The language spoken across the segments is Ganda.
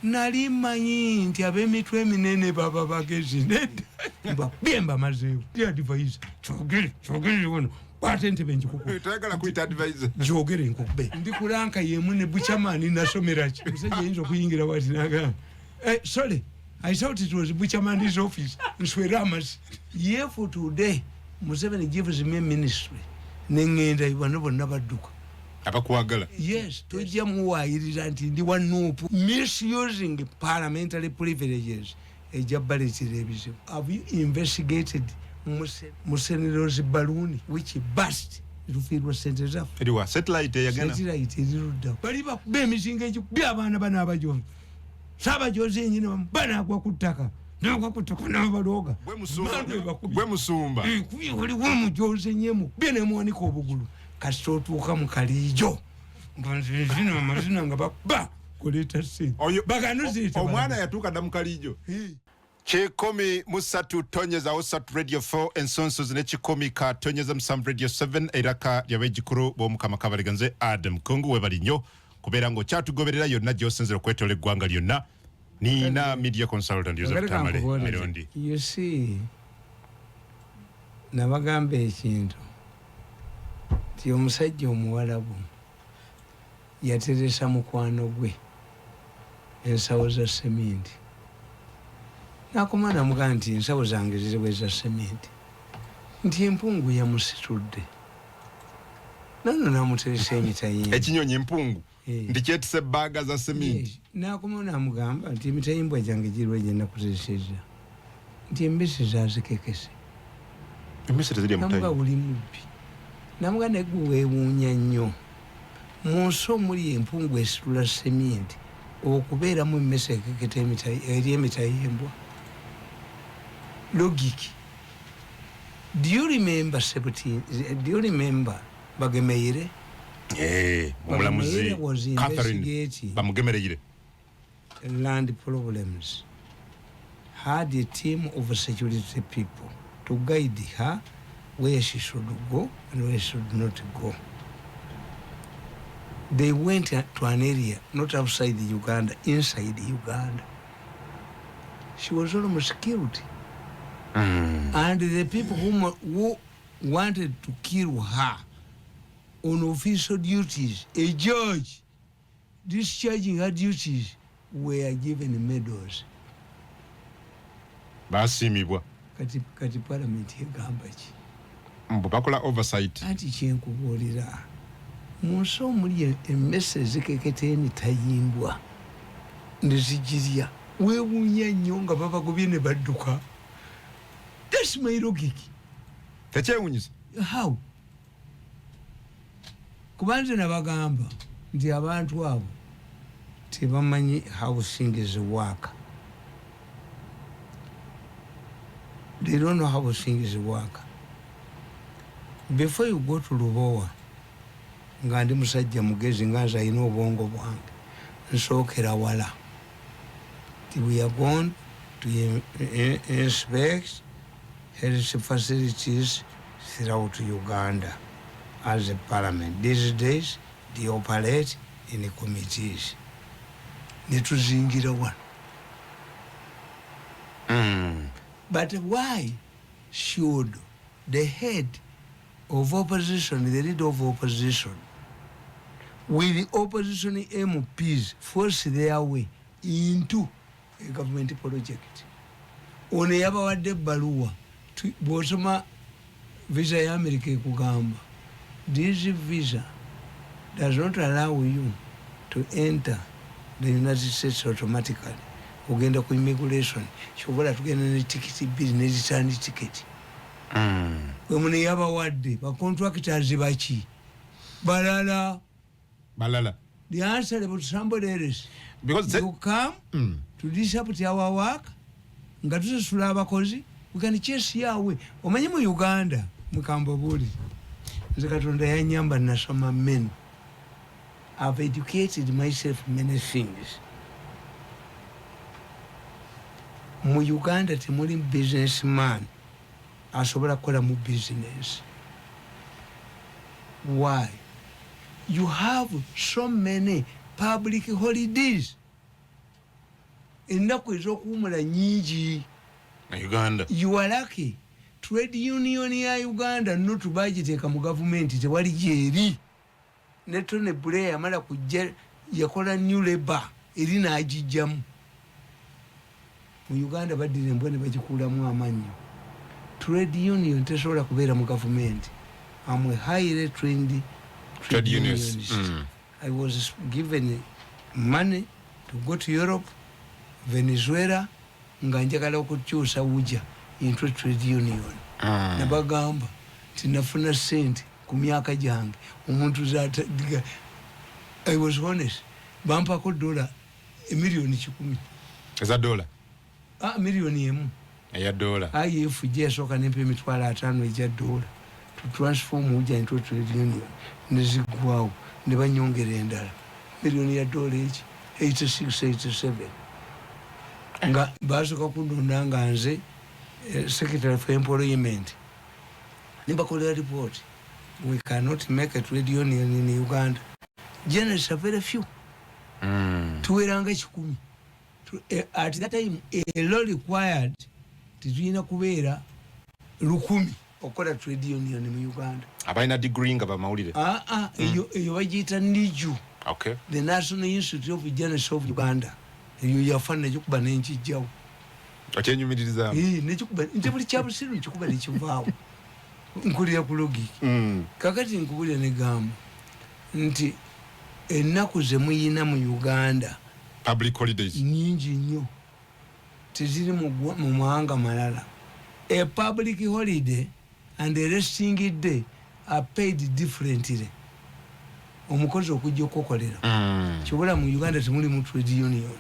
nali manyi nti ab'emitwe eminene baba bagezi nedda bemba mazeewo ndi advisor kyogere wono kwate ntebe njikuku tayagala kuyita advisor jogere nkukube ndi kulanka yemu ne buchamani nasomera ki musajja yinza okuyingira wati naga sorry I thought it was Buchaman's office in Sweramas. Year for today, Museveni gives me ministry. Nengenda iwanobo nabaduka. Abakuagala. Yes, to jamuwa iriranti ndi wanupu misusing parliamentary privileges. Ejabali television. Have you investigated Museveni's balloon which burst? It was sent as up. It was satellite yagana. Satellite iruda. Baliba bemisinga ejo byabana bana abajo. Saba joze nyine bana kwa kutaka. Nako kutaka na baloga. Bwe musumba. Kuli womu joze nyemu. Bene mwani ko bugulu. Kasotuka mukalijo. Nganzina amazina nga ba koleta se. Baganuzita. Omwana yatuka damukalijo. Chikomi musatu tonyeza osatu radio 4 ensonso zine chikomi ka tonyeza msam radio 7 eraka yabejikuru bo mukama kabaliganze Adam Kungu webalinyo kubera ngo kyatugoberera yonna gyosenzera kwetole gwanga lyonna nina media consultant Joseph Tamale Mirundi. You see nabagambe ekintu ti omusajja omuwalabu yateresa mukwano gwe ensawo za sementi nakomana muga nti ensawo zange ziriwe za sementi nti empungu yamusitudde nano namuteresa emitayimba ekinyonyi empungu ndikyetise baga za sementi nakomana namugamba nti emitayimbwa gyange giriwe gye nakutereseza nti embisi zazikekese embisi tezirya mutayi namuga buli mubbi namuga negwe weewuunya nnyo mu nsi omuli empungu esitula sementi okubeeramu emmese ekeketa eri emitayimbwa logic. Do you remember 17? Do you remember Bagemeire? Mulamuzi was investigating Bamugemeire land problems. Had a team of security people to guide her where she should go and where she should not go. They went to an area not outside Uganda, inside Uganda. She was almost killed. And the people who wanted to kill her on official duties, a judge discharging her duties, were given medals. Basimibwa. Kati Parliament egamba ki? Bakola oversight. Anti kyenkubuulira. Mu nsi omuli emmese ezikeketa emitayimbwa ne zigirya weewuunya nnyo nga babagobye ne badduka. That's my logic. Tekyewunyisa. How? Kubanze nabagamba nti abantu abo tebamanyi how things work. They don't know how things work. Before you go to LUBOWA, nga ndi musajja mugezi nga nze alina obwongo bwange nsookera wala. We are going to inspect health facilities throughout Uganda as a parliament. These days, they operate in the committees. Netuzingira one. But why should the head of opposition, the leader of opposition, with the opposition MPs force their way into a government project? One yabawadde ebbaluwa bw'osoma visa ya America ekugamba this visa does not allow you to enter the United States automatically. Ogenda ku immigration kyobola tugenda ne tikiti bbiri ne return ticket. We mune yabawadde ba contractors baki balala. The answer about somebody else. Because you come to disrupt our work nga tusasula abakozi we can chase yawe. Omanyi mu Uganda mukamba buli nze Katonda yanyamba nasoma men. I've educated myself many things. Mu Uganda temuli businessman asobola kukola mu business. Why? You have so many public holidays. ennaku ez'okuwumula nnyingi Uganda. You are lucky. Trade union ya Uganda notu bagiteeka mu gavumenti tewali gyeri. Ne Tony Blair yamala kujja yakola New Labour eri n'agijjamu. Mu Uganda baddira embwa ne bagikuulamu amannyo. Trade union tesobola kubeera mu gavumenti. I'm a highly trained trade unionist. I was given money to go to Europe, Venezuela, nga njagala okukyusa wuja into trade union. Ne bagamba tinafuna sente ku myaka gyange omuntu z'atadiga. I was honest. Bampako $1 million 10. Eza $? Million emu. Eya $. IFG yasooka nempa $5,000 eja $. To transform wuja into trade union. Ne ziggwawo ne banyongera endala. Million ya $, eki 86, 87. Nga basooka kundonda nga nze Secretary for Employment. Nibakolera report. We cannot make a trade union in Uganda. Journalists are very few. Tuweranga 10. At that time, a law required titulina kubeera 100 okola trade union in Uganda. Abalina degree nga bamawulire. Eyo bagiyita NIJU. Okay. The National Institute of Journalists of Uganda. Eyo yafana nekikuba n'enkijjawo. Okyenyumiririza. Nekikuba nti buli kyabusiru nkikuba nekivaawo. Nkulira ku logic. Kakati nkubulira ne gamba nti ennaku ze muyina mu Uganda public holidays nyingi nnyo teziri mu mawanga malala. A public holiday and a resting day are paid differently. Omukozi okujja okukolera kibula mu Uganda temuli mu trade union.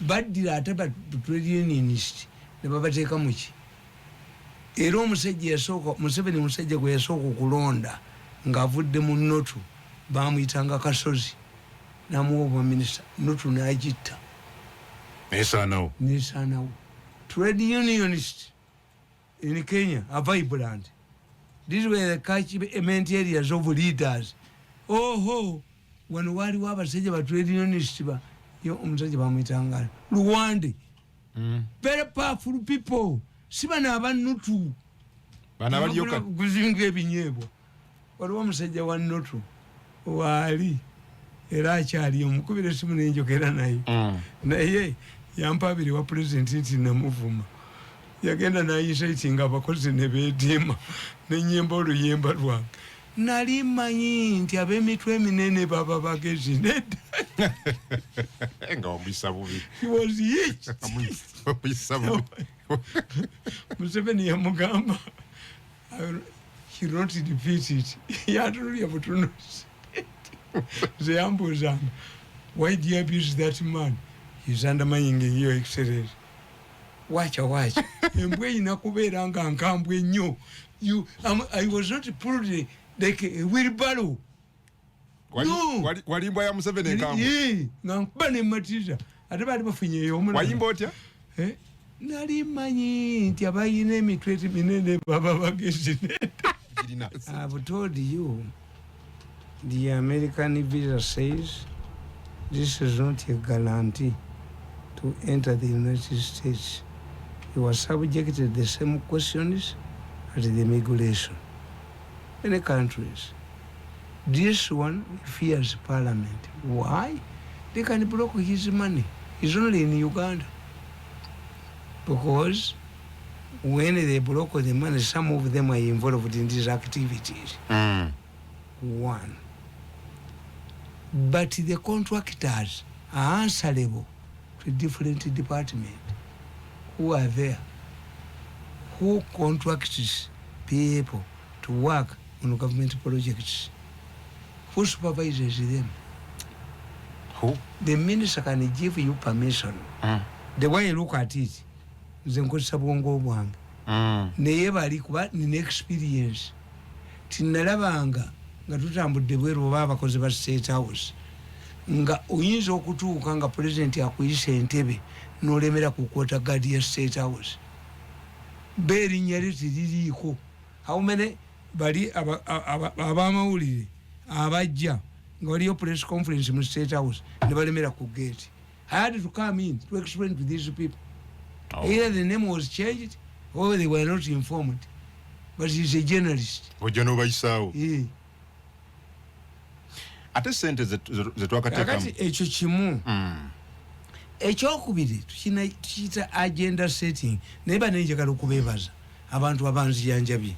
Baddira ate ba trade unionist ne babateeka mu ki. Era omusajja yasooka Museveni musajja gwe yasooka okulonda ng'avudde mu Notu baamuyitanga Kasozi n'amuwa obwaminisita Notu n'agitta nesaanawo. Trade unionist in Kenya are vibrant. These were the catchment areas of leaders. Wano waaliwo abasajja ba trade unionist yo omusajja baamuyitanga Luwande. Very powerful people. Sibana abanutu bana balyoka kuzinga ebinyeebwa. Waliwo omusajja wa Notu waali era akyali omukubira esimu n'enjogera naye. Naye yampa abiri wa president nti namuvuma. Yagenda n'ayisa iti nga abakozi ne beediima n'ennyimba oluyimba lwange. Nali mmanyi nti ab'emitwe eminene baba bagezi nedda. Nga omuyisa bubi. He was rich. Omuyisa bubi. Museveni yamugamba he not defeat it. Yatulya butunuzi. Ze yambuuzanga, why do you abuse that man? He's undermining your excellence. Wacha. Embwa erina kubeera nga nkambwe nnyo. I was not pulled like a wheelbarrow. Walimbwa ya Museveni enkambwe. Nga nkuba ne mmatiza. Ate baali bafunyeeyo omulala. Wayimba otya? Nali mmanyi nti abayina emitwe minene baba bagezi nedda. I've told you, the American visa says this is not a guarantee to enter the United States. You are subjected to the same questions as the immigration. Many countries. This one fears Parliament. Why? They can block his money. It's only in Uganda. Because when they block the money, some of them are involved in these activities. One. But the contractors are answerable to different departments who are there, who contracts people to work on government projects. Who supervises them? Who? The minister can give you permission. The way you look at it, nze nkozesa bwongo bwange. Naye bali kuba nina experience. Tinalabanga nga tutambudde bweru oba abakozi ba State House nga oyinza okutuuka nga president akuyisa entebe n'olemera ku kwota guard ya State House. Beerinnya lye teririiko. How many bali abamawulire abajja nga waliyo press conference mu State House ne balemera ku gate. I had to come in to explain to these people. Either the name was changed or they were not informed. But he's a journalist. Ojano baisao. Yeah. Ate sente zetwakateka. Kakati echo chimu. Ekyokubiri tukiyita agenda setting naye nenjagala okubeebaza abantu abanzijanjabye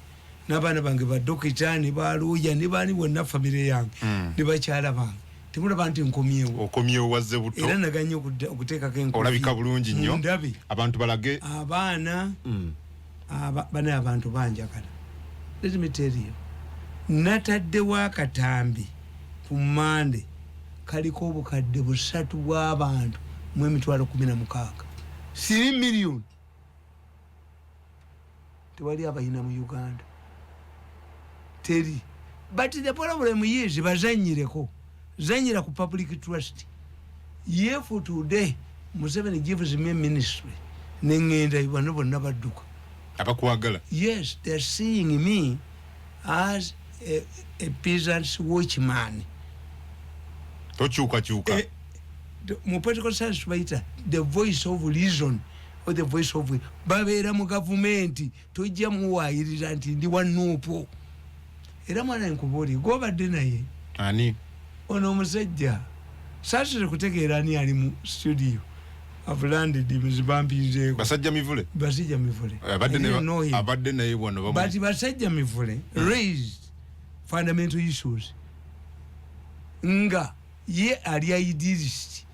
n'abaana bange badokita ne baluuya ne baani bonna famire yange ne bakyala bange temulaba nti nkomyewo wazze buto era naganye okuteekako enkofi olabika bulungi nnyo abantu balage abaana bana abantu banjagala. Let me tell you, nataddewo akatambi ku Mande kaliko obukadde 3 bw'abantu mu emitwalo 16 3 million tewali abayina mu Uganda teri. But the problem is bazanyireko zanyira ku public trust. Ye for today Museveni gives me ministry nengenda ibano bonna badduka abakwagala. Yes, they're seeing me as a peasant's watchman. Tochuka Mu political science baita the voice of reason or the voice of babeera mu government tojja muwayirira nti ndi wanuupo. Era mwana nkubuli gobadde naye ani ono omusajja saasire kutegeera ani ali mu studio. I've landed muzibampizeeko basajja mivule abadde naye wano bamu. But basajja mivule raised fundamental issues nga ye ali idealist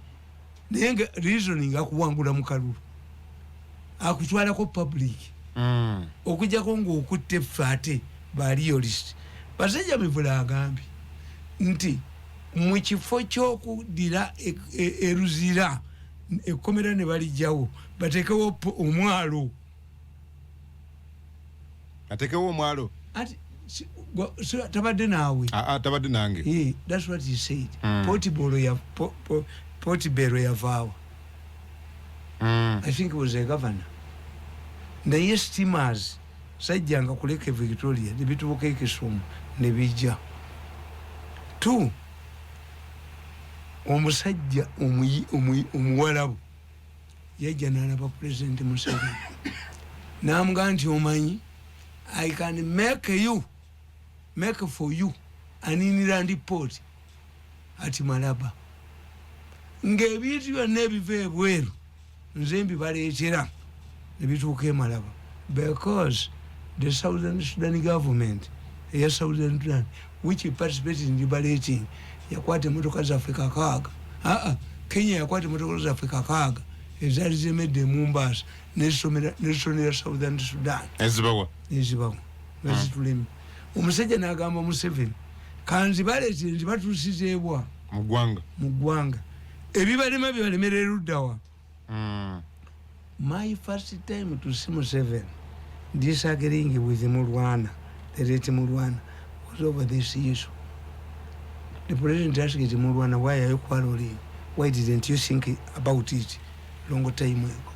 naye nga reasoning akuwangula mu kalulu akutwalako public okujjako ng'okutte ffe ate baliolist. Basajja mivule agambye nti mu kifo ky'okudira LUZIRA ekkomera ne balijjawo batekewo omwalo. Atekewo omwalo ati tabadde naawe tabadde nange. That's what he said. Portibero yavaawa. I think it was a governor. Naye steamers sajjanga kuleka Victoria ne bitubuka e Kisumu ne bijja. 2 omusajja omuwalabu yajja n'alaba President Museveni n'amugamba nti omanyi I can make for you an inland port at Malaba. Ng'ebintu byonna ebiva ebweru nze mbibaleetera ne bituuka e Malaba because the Southern Sudan government eya Southern Sudan which participated in liberating yakwata emmotoka zaffe kakaaga. Kenya yakwata emmotoka zaffe kakaaga ezaali zemedde e Mombasa n'essomera Southern Sudan ezibawa bazitulemi. Omusajja n'agamba Museveni kanzibaleetire nti batuusizeebwa mu ggwanga ebibalema byebalemera eruddawa. My first time to see Museveni disagreeing with Mulwana, the late Mulwana, was over this issue. The president asked Mulwana, why are you quarreling? Why didn't you think about it long time ago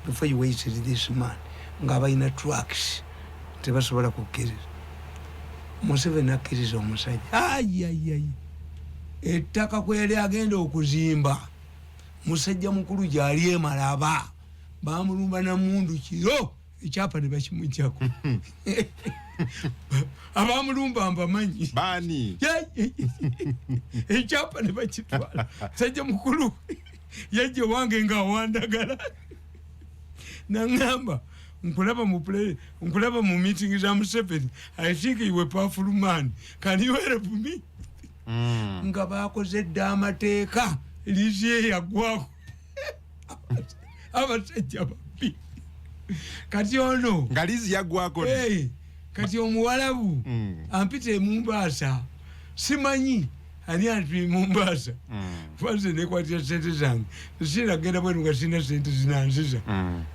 before you waited this man? Ngaba ina trucks tebasobola kukkiriza. Museveni akkiriza omusajja ettaka kweri agenda okuzimba musajja mukulu gyali e Malaba bamulumba na mundu kiro ekyapa ne bakimujjako. Abamulumba mbamanyi bani ekyapa ne bakitwala musajja mukulu yajja wange nga awandagala nangamba nkulaba mu meeting za Museveni. I think you were powerful man. Can you help me? Nga bakoze dda amateeka LY'E yagwako abasajja babbi kati ono nga LY'E yagwako kati omuwalabu ampita e Mombasa simanyi ani antu e Mombasa fanze nekwatira sente zange sinagenda bwenu nga sina sente zinanziza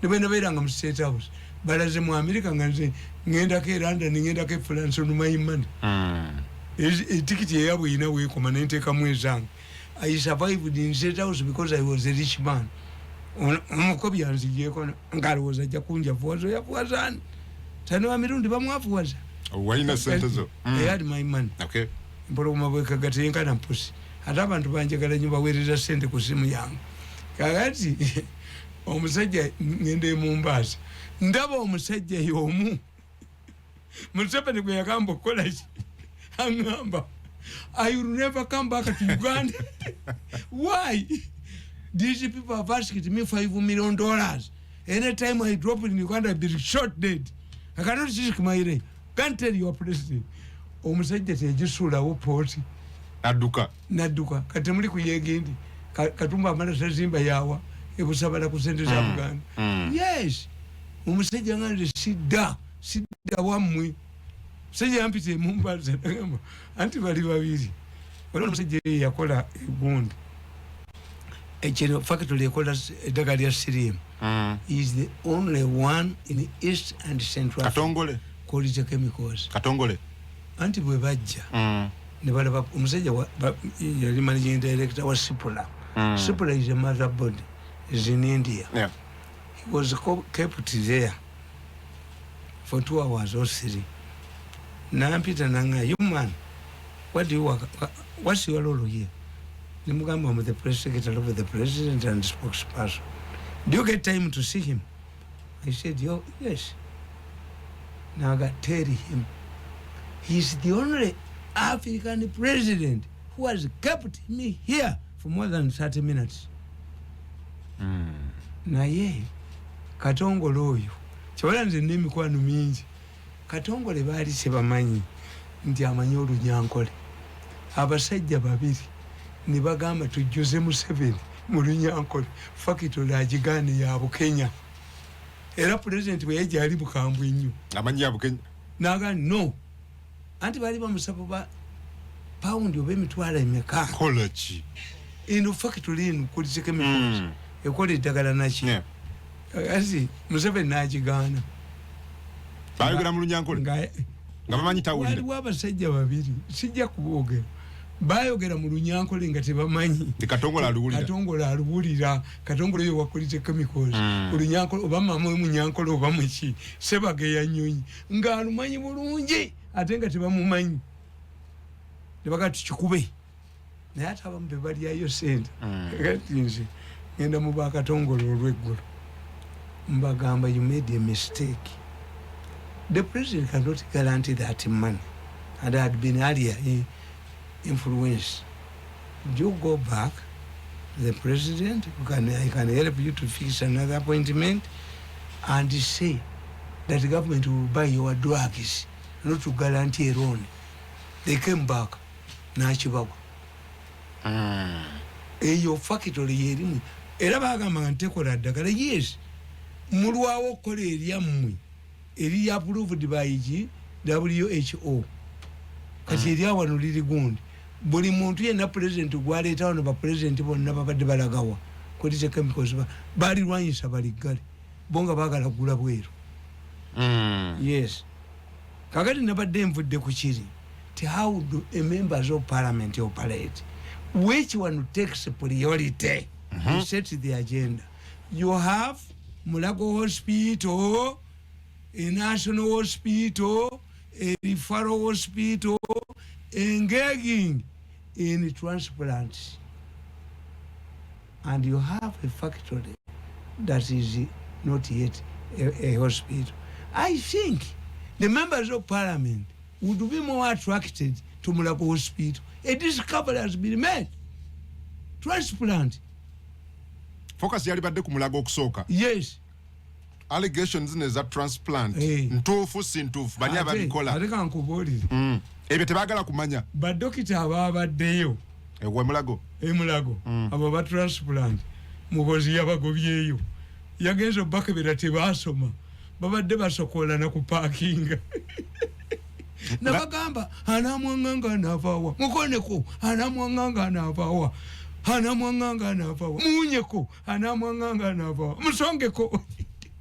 ne bwe nabeeranga mu State House balaze mu America nga nze ngendako e London ngendako e France onumayimani etikiti eyabwe ina weekoma nenteekamu ezange. I survived in State House because I was a rich man. Omukobi yanzigyeko ngalowooza ajja kunjavuwaza oyavuwazaani Tamale Mirundi bamwavuwaza walina sente zo. They had my money. Okay. Mpologoma bwekagateyenkana mpusi ate abantu banjagala nnyo baweereza sente ku simu yange kakati omusajja ngende Mombasa ndaba omusajja y'omu Museveni gwe yagamba okukola ki angamba I will never come back to Uganda. Why? These people have asked me $5 million. Anytime I drop in Uganda, I'll be shot dead. I cannot risk my life. Can't tell your president. Omusajja tejisulawo poti. Naduka. Kati muli kuyegendi. Katumba amala sazimba yawa. Ebusabala ku sente za Buganda. Yes. Omusajja ngande sidda wamwe. Sije yampite Mombasa ngamba anti bali babiri. Wano omusajja yakola egundi. Echero factory yakola edaga lya Sirimu. Is the only one in East and Central Katongole called chemicals. Katongole Anti bwe bajja ne balaba omusajja yali managing director wa Sipula. Sipula is a motherboard, is in India. Yeah. He was kept there for 2 hours or 3. Nampita nanga, you man, what do you work? What's your role here? Nimugamba, I'm the press secretary of the president and spokesperson. Do you get time to see him? I said, yes. Now I got to tell him, he's the only African president who has kept me here for more than 30 minutes. Na ye, Katongole oyo, kyawala nze n'emikwano mingi. Katongole baali sebamanyi nti amanyi Olunyankole. Abasajja babiri ne bagamba tujjuze Museveni mu Lunyankole fakitole agigaane ya Bukenya. Era president bwe yajja ali bukambwe nnyo. Amanyi ya Bukenya. Naga no. Anti bali bamusaba ba pound oba emitwalo emeka. Kola ki? Eno fakitole eno kulize chemicals. Ekola eddagala naki. Asi Museveni n'agigaana. Bayogera mu Lunyankole. Nga bamanyi tawulira. Waliwo abasajja babiri sijja kuboogera. Bayogera mu Lunyankole nga tebamanyi. Katongole aluwulira. Katongole oyo wakolite chemicals. Lunyankole oba mama Munyankole oba muki. Sebageya nnyonyi. Nga alumanyi bulungi ate nga tebamumanyi. Ne bagati kikube. Naye ate abamu be balyayo sente. Kati nze ngenda mu Bakatongole olw'eggulu. Mbagamba, you made a mistake. The president cannot guarantee that money. And had been earlier influenced. You go back to the president, I can help you to fix another appointment, and say that the government will buy your drugs, not to guarantee a loan. They came back. Nachibawa. Eyo factory yerimu. Era bagamba ntekola ddagala. Yes. Mulwawo kola eryammwe. Eri approved by WHO. Kati eri awano liri gundi. Buli muntu yenna president gwaleeta wano ba president bonna babadde balagawa. Kolite chemicals bali lwanyisa baligale. Bonga bagala gula bweru. Yes. Kakati nabadde nvudde ku kiri. How do members of parliament operate? Which one takes priority? You set the agenda. You have Mulago Hospital, a national hospital, a referral hospital, engaging in transplants. And you have a factory that is not yet a hospital. I think the members of parliament would be more attracted to Mulago Hospital. A discovery has been made. Transplant. Focus yali badde ku Mulago okusooka. Yes. Allegations in that transplant. Ntuufu si ntuufu. Bani ababikola. Ate kankubuulire. Ebyo tebaagala kumanya. Badokita ababaddeyo. Ewe Mulago. Mulago. Abo ba transplant. Muhozi yabagobyeyo. Yagenzo bakebera tebaasoma. Babadde basokola na ku parking. Nabagamba anamwanganga navawa mukoneko anamwanganga navawa munyeko anamwanganga navawa musongeko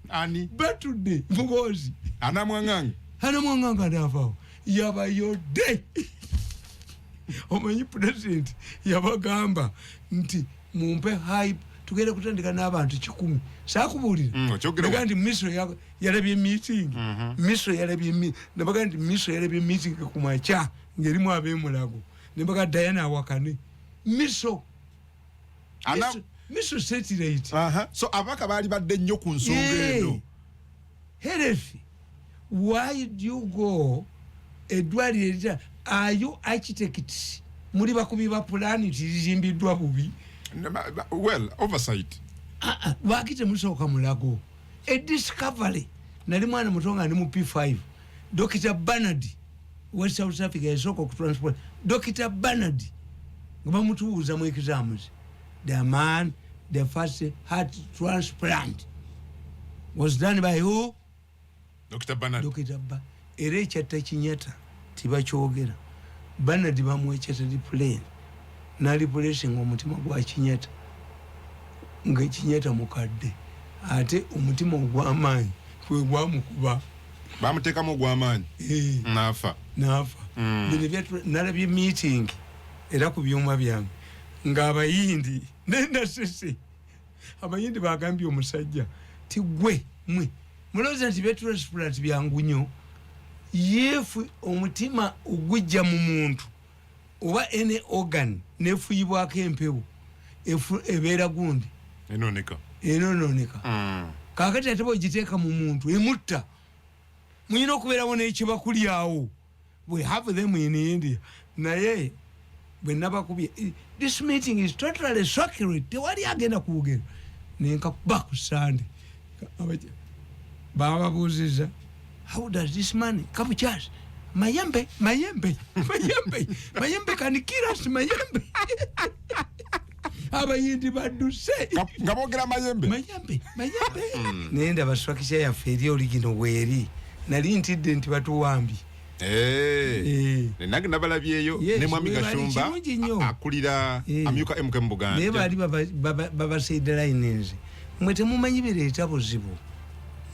ani batude mugozi anamwanganga navawa yabayode omanyi president yabagamba nti mumpe hype tugere kutandika n'abantu 100 sakubuulira nti misro yalabye meeting misro yalabye nabaga nti misro yalabye meeting ku makya ngerimu ab'e Mulago nembaga Diana Wakane misro miso satellite so abaka bali badde nnyo ku nsonga eno health why do you go edwalira are you architects muri bakubi ba plan tizimbiddwa bubi well oversight wakite musoka mulago a discovery nali mwana mutonga ndi mu P5 Dr. Bernard West South Africa yasoko ku transport Dr. Bernard ngaba mutuuza mu exams the first heart transplant was done by who? Dr. Bernard. Era ekyatta Kinyata tibakyogera Bernard bamweketa di plane nali blessing omutima gwa Kinyata nga Kinyata mukadde ate omutima ogw'amaanyi gwe gwamukuba bamuteekamu ogw'amaanyi nafa nalabye meeting era ku byuma byange ng'abayindi nenda sese abayindi bagambye omusajja ti gwe mwe mulowooza nti betransplant byangu nnyo yefu omutima ogujja mu muntu oba ene organ nefuyibwako empewo ebeera gundi enoneka kakati ate bwegiteeka mu muntu emutta muyina okubeerawo n'ekibakulyawo we have them in India naye bwe nabakubye this meeting is totally sacred tewali agenda kuwogera nenkakuba ku sande bababuuziza how does this man come charge mayembe can kill us mayembe abayindi badduse nga boogera mayembe nenda baswakisha yaffe eri oligino weeri nali ntidde nti batuwambi nange nabalabyeyo ne mwami Gashumba akulira amyuka MK mu Buganda naye baali babasaidalainenze mwe temumanyi bireeta buzibu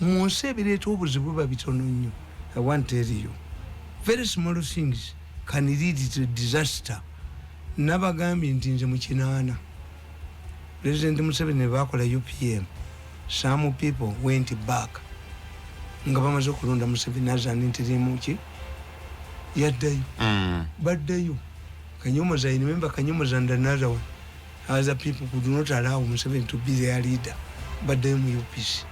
mu nsi ebireeta obuzibu babitono nnyo I want to tell you very small things can lead to disaster nabagambye nti nze mu kinaana President Museveni bakola UPM some people went back nga bamaze okulonda Museveni as an interim ki yaddayo baddayo Kanyomoza I remember Kanyomoza and another one other people could not allow Museveni to be their leader baddayo mu UPC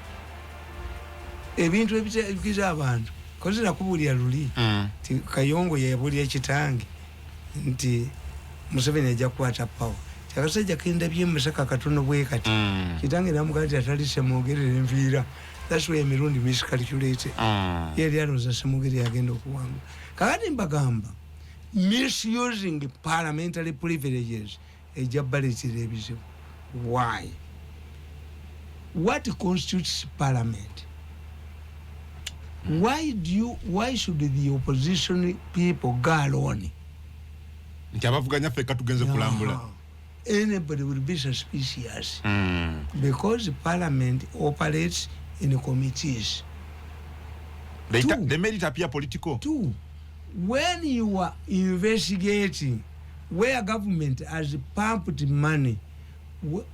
ebintu ebikiza abantu kozera kubulya luli ti Kayongo yabulya kitange nti Museveni ajja kukwata power kyakasajja kenda byemusaka katono bwe kati kitange namugati atali semogerere enviira that's why Mirundi miscalculated yali aloza semogeri agenda okuwanga kakati mbagamba misusing parliamentary privileges ejabbaletera ebizibu why what constitutes parliament why should the opposition people go alone nti abavuganya feka tugenze kulambula anybody will be suspicious because parliament operates in committees. They made it appear political. Two, when you are investigating where government has pumped money,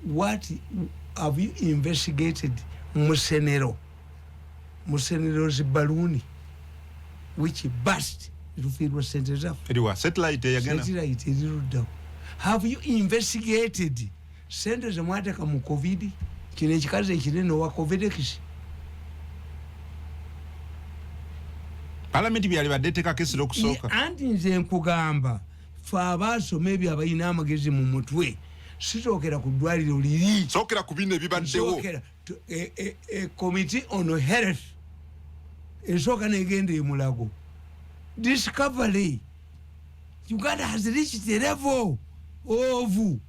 what have you investigated? Musenero's balloon, which burst. It was sent up. It was satellite again. Have you investigated centers of Mataka Mukovidi? Kinechikaze Kineno Wakovide. Parliament byali badeteka kesi lokusoka anti nze nkugamba fa abaso maybe abayina amagezi mu mutwe sitokera ku dwaliro liri sokera ku bine bibaddewo committee on health esoka negende emulago discovery Uganda has reached the level of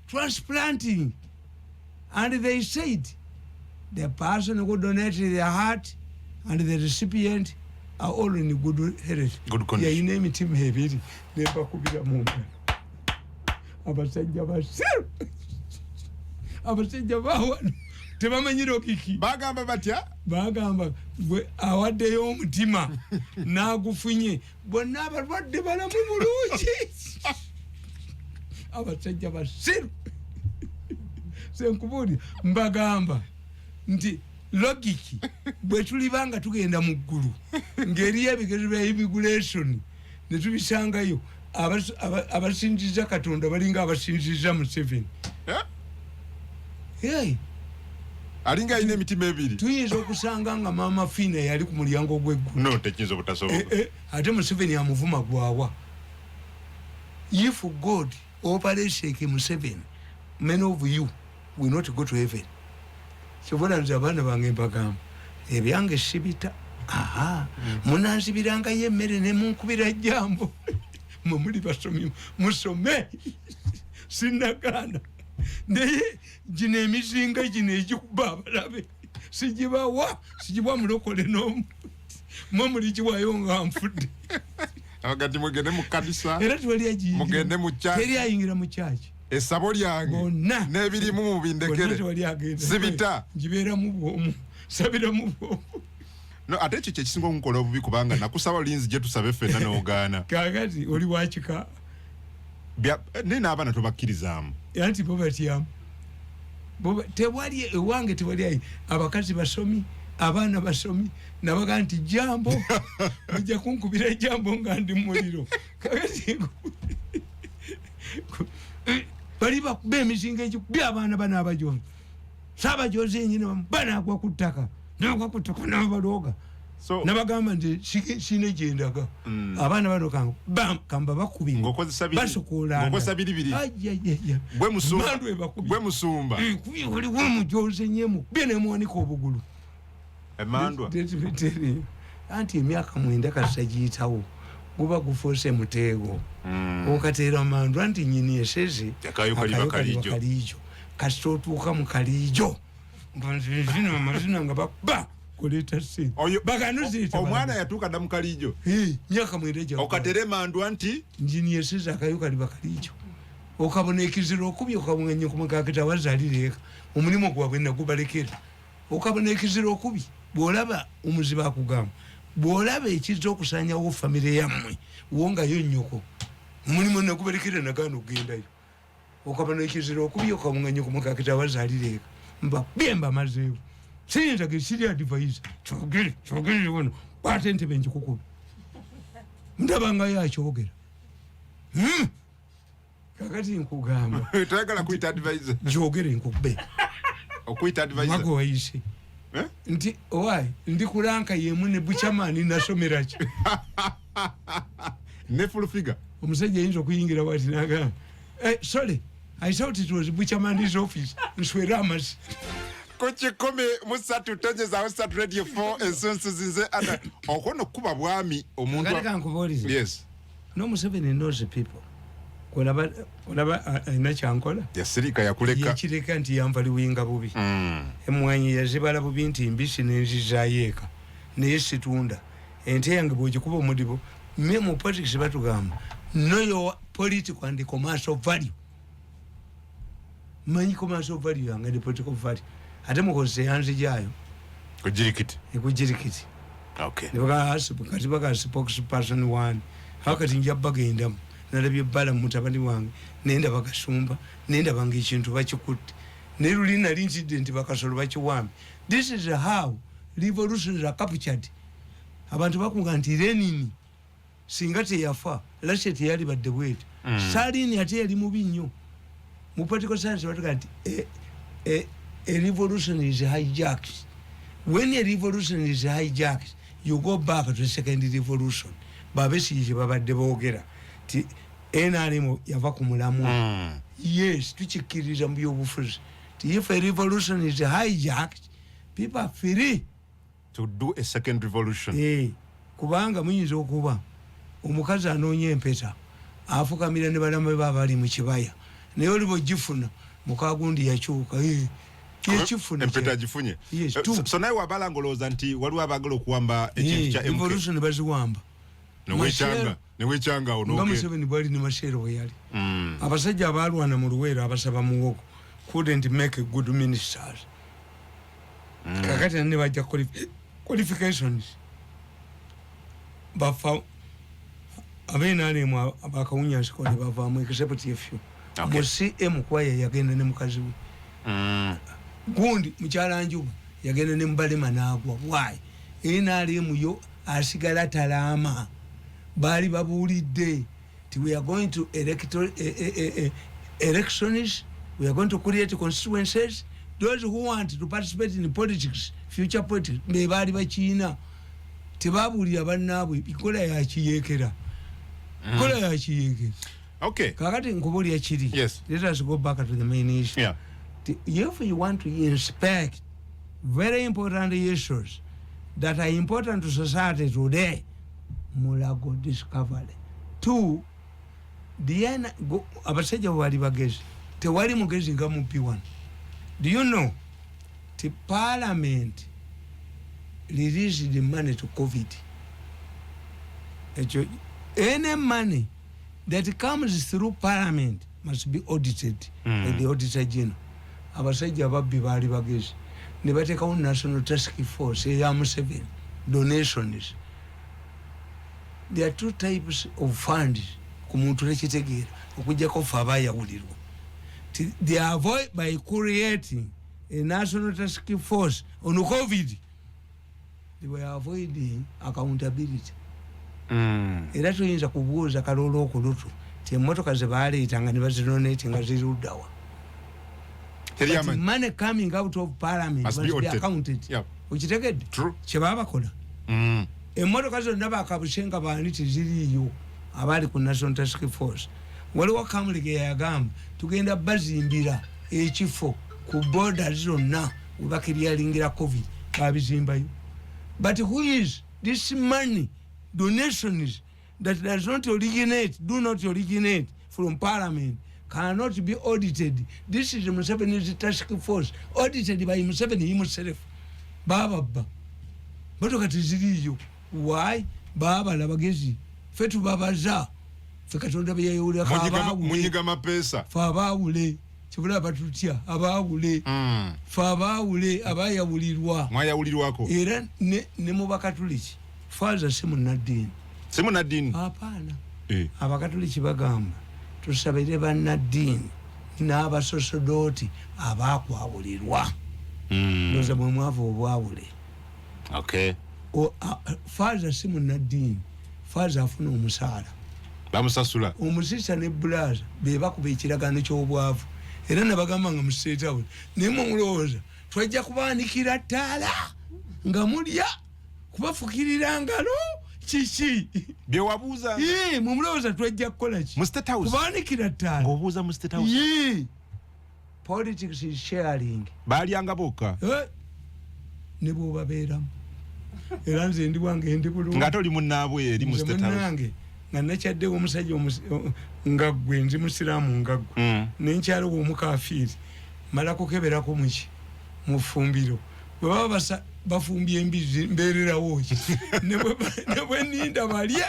transplanting and they said the person who donated their heart and the recipient are all in good health. Good condition. Yeah, you name it him heavy. Never could be a moment. Abasajja basiru. Abasajja bawan. Tebamanyiro kiki. Bagamba batya? Bagamba gwe awaddeyo omutima n'agufunye bonna abalwadde balamu bulungi. Abasajja basiru. Senkubuli mbagamba nti logiki bwe tulibanga tugenda mu ggulu ngeri ebigezo bya immigration ne tubisangayo abasinziza Katonda balinga abasinziza Museveni alinga ine mitima ebiri tuyinza okusanga nga mama Fina yali ku mulyango gw'eggulu no tekiyinza obutasoboka ate Museveni amuvuma gwawa. If God operates like Museveni, many of you will not go to heaven. Kyobona nze abaana bange mbagamba ebyange sibita munanzibiranga yemmere ne munkubira jambo mwe muli basomi musome sinagana naye gino emizinga gino egikuba abalabe sigiba mulokole n'omu mwe muli kiwayo nga nfudde agati mugende mu kanisa era tewali agiyigira mugende mu kyaki teri ayingira mu kyaki esabo lyange n'ebirimu mu bindekere sibita ngibeeramu bwomu sabiramu bwomu. No, ate ekyo kyekisinga okukola obubi kubanga nakusaba linzi gye tusabe ffenna n'ogaana kakati oli wakika naye n'abaana tobakkirizaamu anti bo batyamu tewali ewange tewali ayi abakazi basomi abaana basomi nabaga nti jambo mujja kunkubira jambo nga ndi muliro kakati bali bakuba emizinga egikuba abaana bano abajozi saabajozi enyini banagwa ku ttaka nagwa ku ttaka n'abaloga nabagamba nti sine gyendaga abaana bano kamba bakubinga basokoolanga bwe musumba oliwo omujozi enyemu bye nemwanika obugulu emandwa anti emyaka 9 kasita giyitawo guba gufuuse muteego okateera mandwa nti nyini eseze akayo kalijo kasita otuuka mu kalijo zino amazina nga bakuba kuleeta sente baganuziita omwana yatuuka dda mu kalijo myaka 9 okatere mandwa nti njini eseze akayo kali bakalijo okabona ekiziro okubi okabunganye kumukakita wazalireeka omulimu gwabwe nagubalekera okabona ekiziro okubi bwolaba omuzibu akugamba bwolaba ekizza okusanyawo famire yammwe wongayo nnyoko omulimu nagubalekera nagana okugendayo okabona ekiziro okubi okabunganye kumukakita wazalireeka mba byemba mazeewo siyinza gesiri adivaiza kyogere wono kwata entebe njikukubi ndabangayo akyogera kakati nkugamba toyagala kuyita advisor jogere nkube okuyita advisor mago wayise nti owaayi ndi kulanka yemu ne buchamani nasomera ki ne full figure omusajja yinza okuyingira wati nagamba sorry I thought it was Buchaman's office nswera amasi ku 13 tonyezawo Sat Radio 4 ensonso zinze ana okono kuba bwami omuntu yes no Museveni knows the people kulaba ina kyankola yasirika yakuleka yakireka nti yambali winga bubi emwanyi yazibala bubi nti mbisi nenzizayeeka naye situunda ente yange bwogikuba omudibo me mu politics batugamba know your political and commercial value manyi commercial value yange ne political value ate mukozesa yanzi jayo kujirikiti okay kati baga spokesperson one hakati njabbagendamu nalabye bala mutabani wange nenda bakasumba nenda bange ekintu bakikutte ne lulina incident bakasolo bakiwambi. This is how revolutions are captured. Abantu bakunga nti Lenin singa teyafa Lashet yali badde bwete Stalin ate yali mubi nnyo mu political science batuga nti a revolution is hijacked. When a revolution is hijacked, you go back to the second revolution. Babesije babadde boogera ti NRM yava ku mulamu. Yes, tukikiriza mu byobufuzi. If a revolution is hijacked, people are free to do a second revolution. Kubanga muyinza okuba omukazi anoonya empeta afukamira ne balamu babali mu kibaya naye olibo gifuna mukagundi yakyuka yekifuna empeta gifunye. So naye wabala ngolooza nti waliwo abagala okuwamba ekintu kya revolution baziwamba newechanga ono nga Museveni bwali ne Mashero bwe yali abasajja abalwana mu Luweero abasaba muwoko couldn't make a good ministers. Kakati ne bajja qualifications bafa abena ne mu abakawunya sikole bavaamu except if you musi emkwaya yagenda ne mukazi we gundi mukyalanjuba yagenda ne mbale managwa why NRM yo asigala talama bali babulidde ti we are going to elections, we are going to create constituencies, those who want to participate in politics, future politics, bebali bachina tebabulira bannaabwe bikola ya kiyekera. Kola ya kiyekera. Okay. Kakati nkubuli ya chiri. Yes. Let us go back to the main issue. Yeah. If you want to inspect very important issues that are important to society today, Mulago discovery. 2, Diana go abaseja wali bagezi. Tewali mugezi nga mupiwan. Do you know the Parliament released the money to COVID? Any money that comes through Parliament must be audited by the Auditor General. Abasajja babbi bali bagezi. Ne batekawo National Task Force eya Museveni donations. There are 2 types of funds ku muntu lekitegeera okujjako fa abayawulirwa. They avoid by creating a National Task Force on COVID. They were avoiding accountability. Era tuyinza kubuuza kalolo okulutu ti emmotoka ze baaleetanga ne bazidonate nga ziri luddawa. But money coming out of Parliament must be accounted. Ukitegedde? Kye baba bakola. Emmotoka zonna bakabushenga baani teziriiyo abali ku National Task Force. Waliwo Kamulike yagamba tugenda bazimbira ekifo ku border zonna we bakiryalingira COVID babizimbayo. But who is this money, donations that does not originate, do not originate from Parliament, cannot be audited? This is the Museveni's task force, audited by Museveni himself. Baba. Motoka teziriiyo. Why? Baba labagezi. Fetu babaza. Fekatonda beyayulira kabawule. Munyiga mapesa. Fabawule. Kibula batutya abawule. Fabawule abayawulirwa. Mwayawulirwako. Era ne mu bakatuliki. Faza simu nadini. Simu nadini. Hapana. Abakatuliki bagamba tusabire bannadini n'abasosodoti abakwawulirwa. Ndoza mwe mwavu obwawule. Okay. Faza simu nadini. Faza afuna omusaala. Bamusasula. Omusisa ne blaza beba kuba ekiragano ky'obwavu. Era nabagamba nga musetawo. Nemo mulowooza twajja kubaanikira ttaala nga mulya kubafukirira ngalo kiki. Bye wabuuza. Mumulowooza twajja kukola ki? Mu State House. Kubaanikira ttaala. Ng'obuuza mu State House. Politics is sharing. Baalyanga bokka. Ne bw'obabeeramu. Era nze ndi wange ndi bulungi. Ng'ate oli munnaabwe eri mu State House. Nga nakyaddewo omusajja nga ggwe nzi musiraamu nga ggwe nenkyaliwo omukafiiri mala kukeberako muki mu ffumbiro bwe baba bafumbye embizi mbeererawo ki ne bwe ninda balye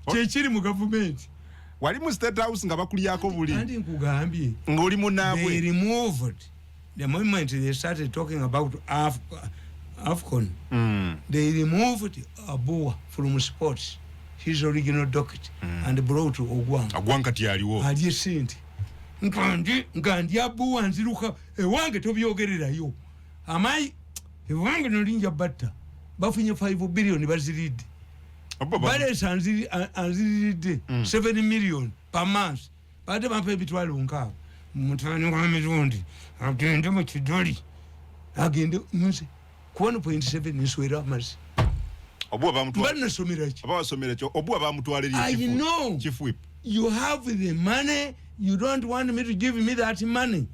kyekiri mu gavumenti. Wali mu State House nga bakulyako buli. Kandi nkugambye ng'oli munnaabwe. They removed the moment they started talking about AFCON. They removed Abua from sports, his original docket, and brought to Ogwang. Ogwang kati yaliwo. Aliye sente. Nkandi Abua nziruka ewange tobyogererayo. Amai ewange nolinja batta. Bafunye 5 billion baziridde. Balesa anziridde 7 million per month. Bade bampa ebitwalo nkaaga. Mutani wa Mirundi agende mu kidoli. Agende munsi 1.7 nswera amazi. Obuwa bamutwala. Banna somera ki? Abasomera kyo obuwa bamutwala eri I know. Chief Whip. You have the money, you don't want me to give me that money.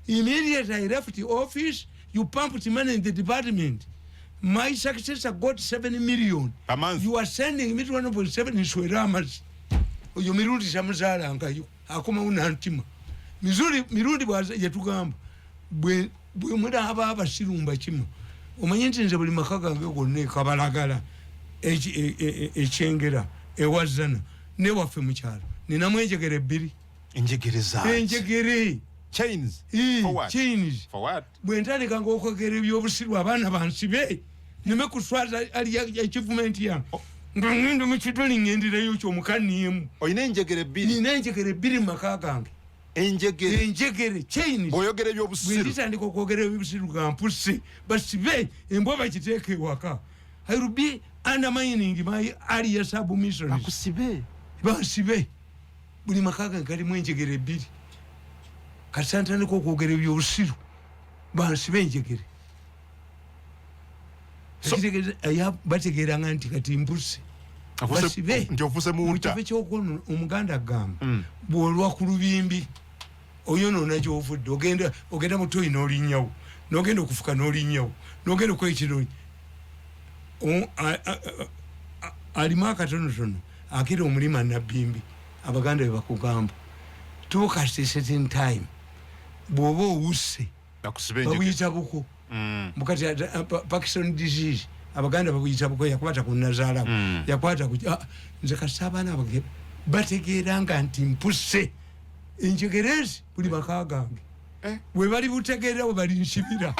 Immediately I left the office, you pumped money in the department. My successor got 7 million. Per month. You are sending me 1.7 nswera amazi. Oyo Mirundi samuzala nkayo. Akoma una ntima. Mirundi bwaza yatugamba bwe mwera aba sirumba kima. Omanye nti nze buli makaga gange gonna kabalagala ekyengera ewazana ne waffe mu kyalo ninamu enjegere 2. Enjegere za. Enjegere. Chains. For what? Chains. For what? Bwe ntandika ng'okwogera ebyobusirwa abaana bansibe neme kuswaza ali achievement yange. Ngenda mu kidoli ngenderayo ky'omukaniemu. Oyina enjegere 2. Nina enjegere 2 mu maka gange. Enjegere chains. Boyogere by'obusiru. Bwenditandika okwogera eby'obusiru ga mpuse basibe embwa bakiteeke ewaka. I will be undermining my area submissions. Bakusibe. Basibe. Buli maka gange kalimu enjegere 2. kasantane ko kwogera ebyobusiru bansibe enjegere bategeeranga nti kati mbuse basibe mukife kyokono omuganda agamba bwolwa ku lubimbi oyonoona gyovudde ogenda mutoyi n'olinnyawo n'ogenda okufuka n'olinnyawo n'ogenda okwekiroi alimu akatonotono akira omulima nabbimbi abaganda bwe bakugamba tuuka at a certain time bw'oba owusse babuyita buko mukati Parkinson disease abaganda babuyita buko yakwata ku nazaalawo yakwata ku nze kasita abaana abage bategeeranga nti mpusse enjegerezi buli bakagange bwe bali butegeera bwe bali nsibira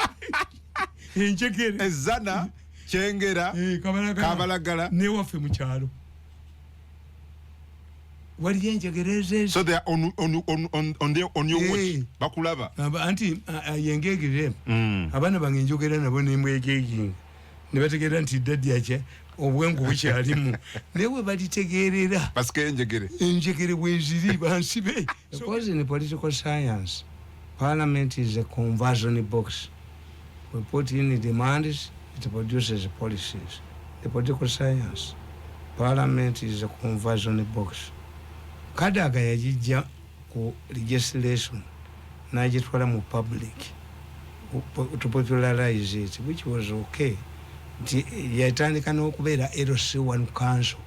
enjegere ezana kyengera kabalagala newaffe mu kyalo waliyo enjegerezi so they are on your watch bakulaba anti Ayongedde abaana bange njogera nabo nembwegeginga ne bategeera nti daddy ache obwengu bukyalimu newe balitegeerera paske enjegere bweziri bansibe. Because in political science, Parliament is a conversion box. We put in the demands, it produces policies. The political science, Parliament is a conversion box. Kadaga yajija ku legislation najitwala mu public to popularize it, which was okay. Yatandika n'okubeera LC1 council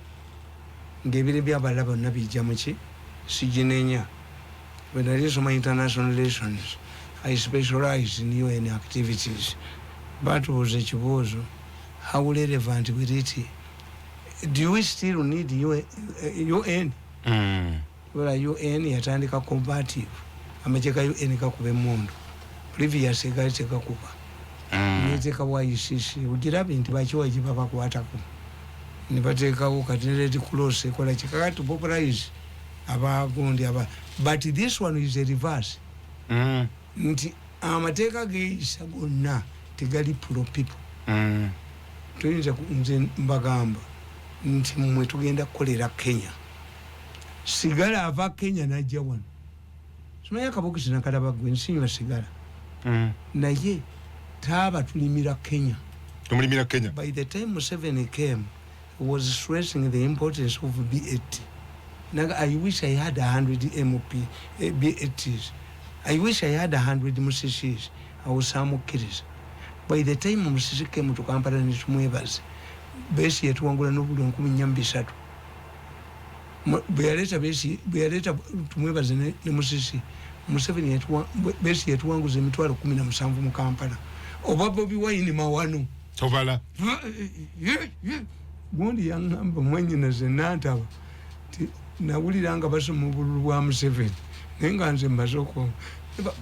ng'ebire byabalaba nabijja muki sijinenya. When I did my international relations, I specialized in UN activities. But was a chibozo. How relevant with it? Do we still need UN? Well, UN yatandika combative. Amecheka UN kakube mondo. Previous gacheka kupa. Yeteka YCC. Ugirabi nti bachiwa jibaba kuwataku. Nibateka ukatinireti close kola chikaka to popularize. But this one is a reverse. Nti amateka geisa gonna tegali pro people. Tuyinza nze mbagamba nti mwe tugenda kukolera Kenya. Sigala ava Kenya najja wano. Simanya kabokisi nakalaba gwe nsinywa sigala. Naye taba tulimira Kenya. Tumulimira Kenya. By the time Museveni came, he was stressing the importance of BAT. I wish I had 100 MP BATs. I wish I had 100 Musisi's. I was some kids. By the time Musisi came to Kampala and Tumwebazi, Bessie at Wangula Nobu Nyambisatu. Beareta Bessie, Beareta Tumwebazi and Musisi, Museveni at one, Bessie at one was a Mitwaro Kuminam Sam from Kampala. Or Bubbi Wine in Mawanu. Tovala. One young number when as a Nata. Nawuliranga baso mu bululu bwa Museveni nenga nze mbazoko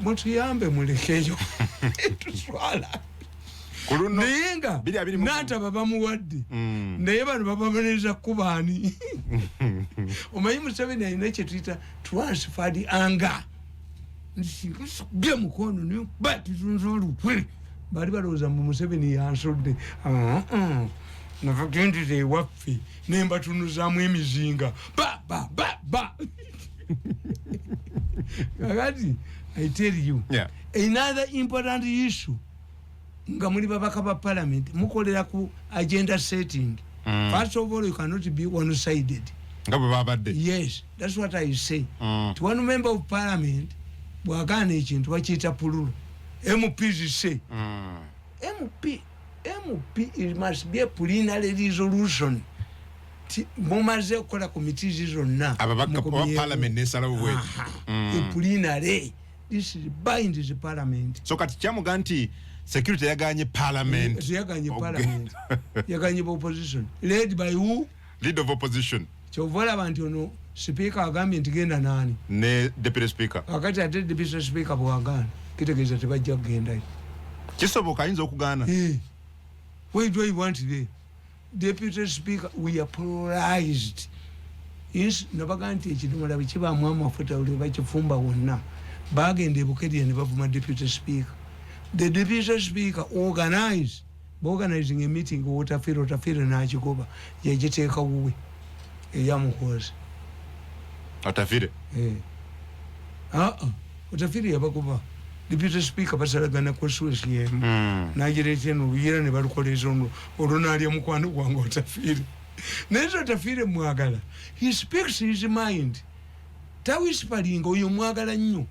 mutuyambe mulekeyo tuswala kuluno nenga nata baba muwadde naye bano babamaniriza kubani omanyi Museveni alina kye tuyita transferred anger bya mukono ne batitunzolutwe bali balowooza mu Museveni yansodde navagendere waffe nemba tunuzaamu emizinga ba kakati I tell you another important issue nga muli babaka ba Parliament mukolera ku agenda setting. First of all, you cannot be one-sided. Yes, that's what I say. To one member of Parliament bwagana ekintu bakiyita pululu MPs say MP it must be a plenary resolution. Mumaze okukola committees zonna ababaka wa Parliament nesala bwe a plenary. This binds the Parliament. So kati kyamuga nti security yaganye Parliament. Parliament. Yaganye opposition. Led by who? Leader of opposition. Chovola bantu ono speaker agambye nti genda nani? Ne deputy speaker. Akati ate deputy speaker bwagana kitegeeza tebajja kugenda. Kisoboka ayinza okugana. Why do I want today? Deputy Speaker, we are polarized. Yes, Nabaganti, Chidumabi Chiba Mama Fota, Fumba Wona, Bagende Bukedi and Bavuma Deputy Speaker. The Deputy Speaker organizing a meeting, Watafiro, and Ajikoba, Yajiteka Wi, a young horse. Atafire. Otafire yabagoba deputy speaker basalagana constituency yemu nagireete n'oluyira ne balukoleza olwo ali mukwano gwange Otafire naye Otafire mwagala he speaks his mind tawisparing oyo mwagala nnyo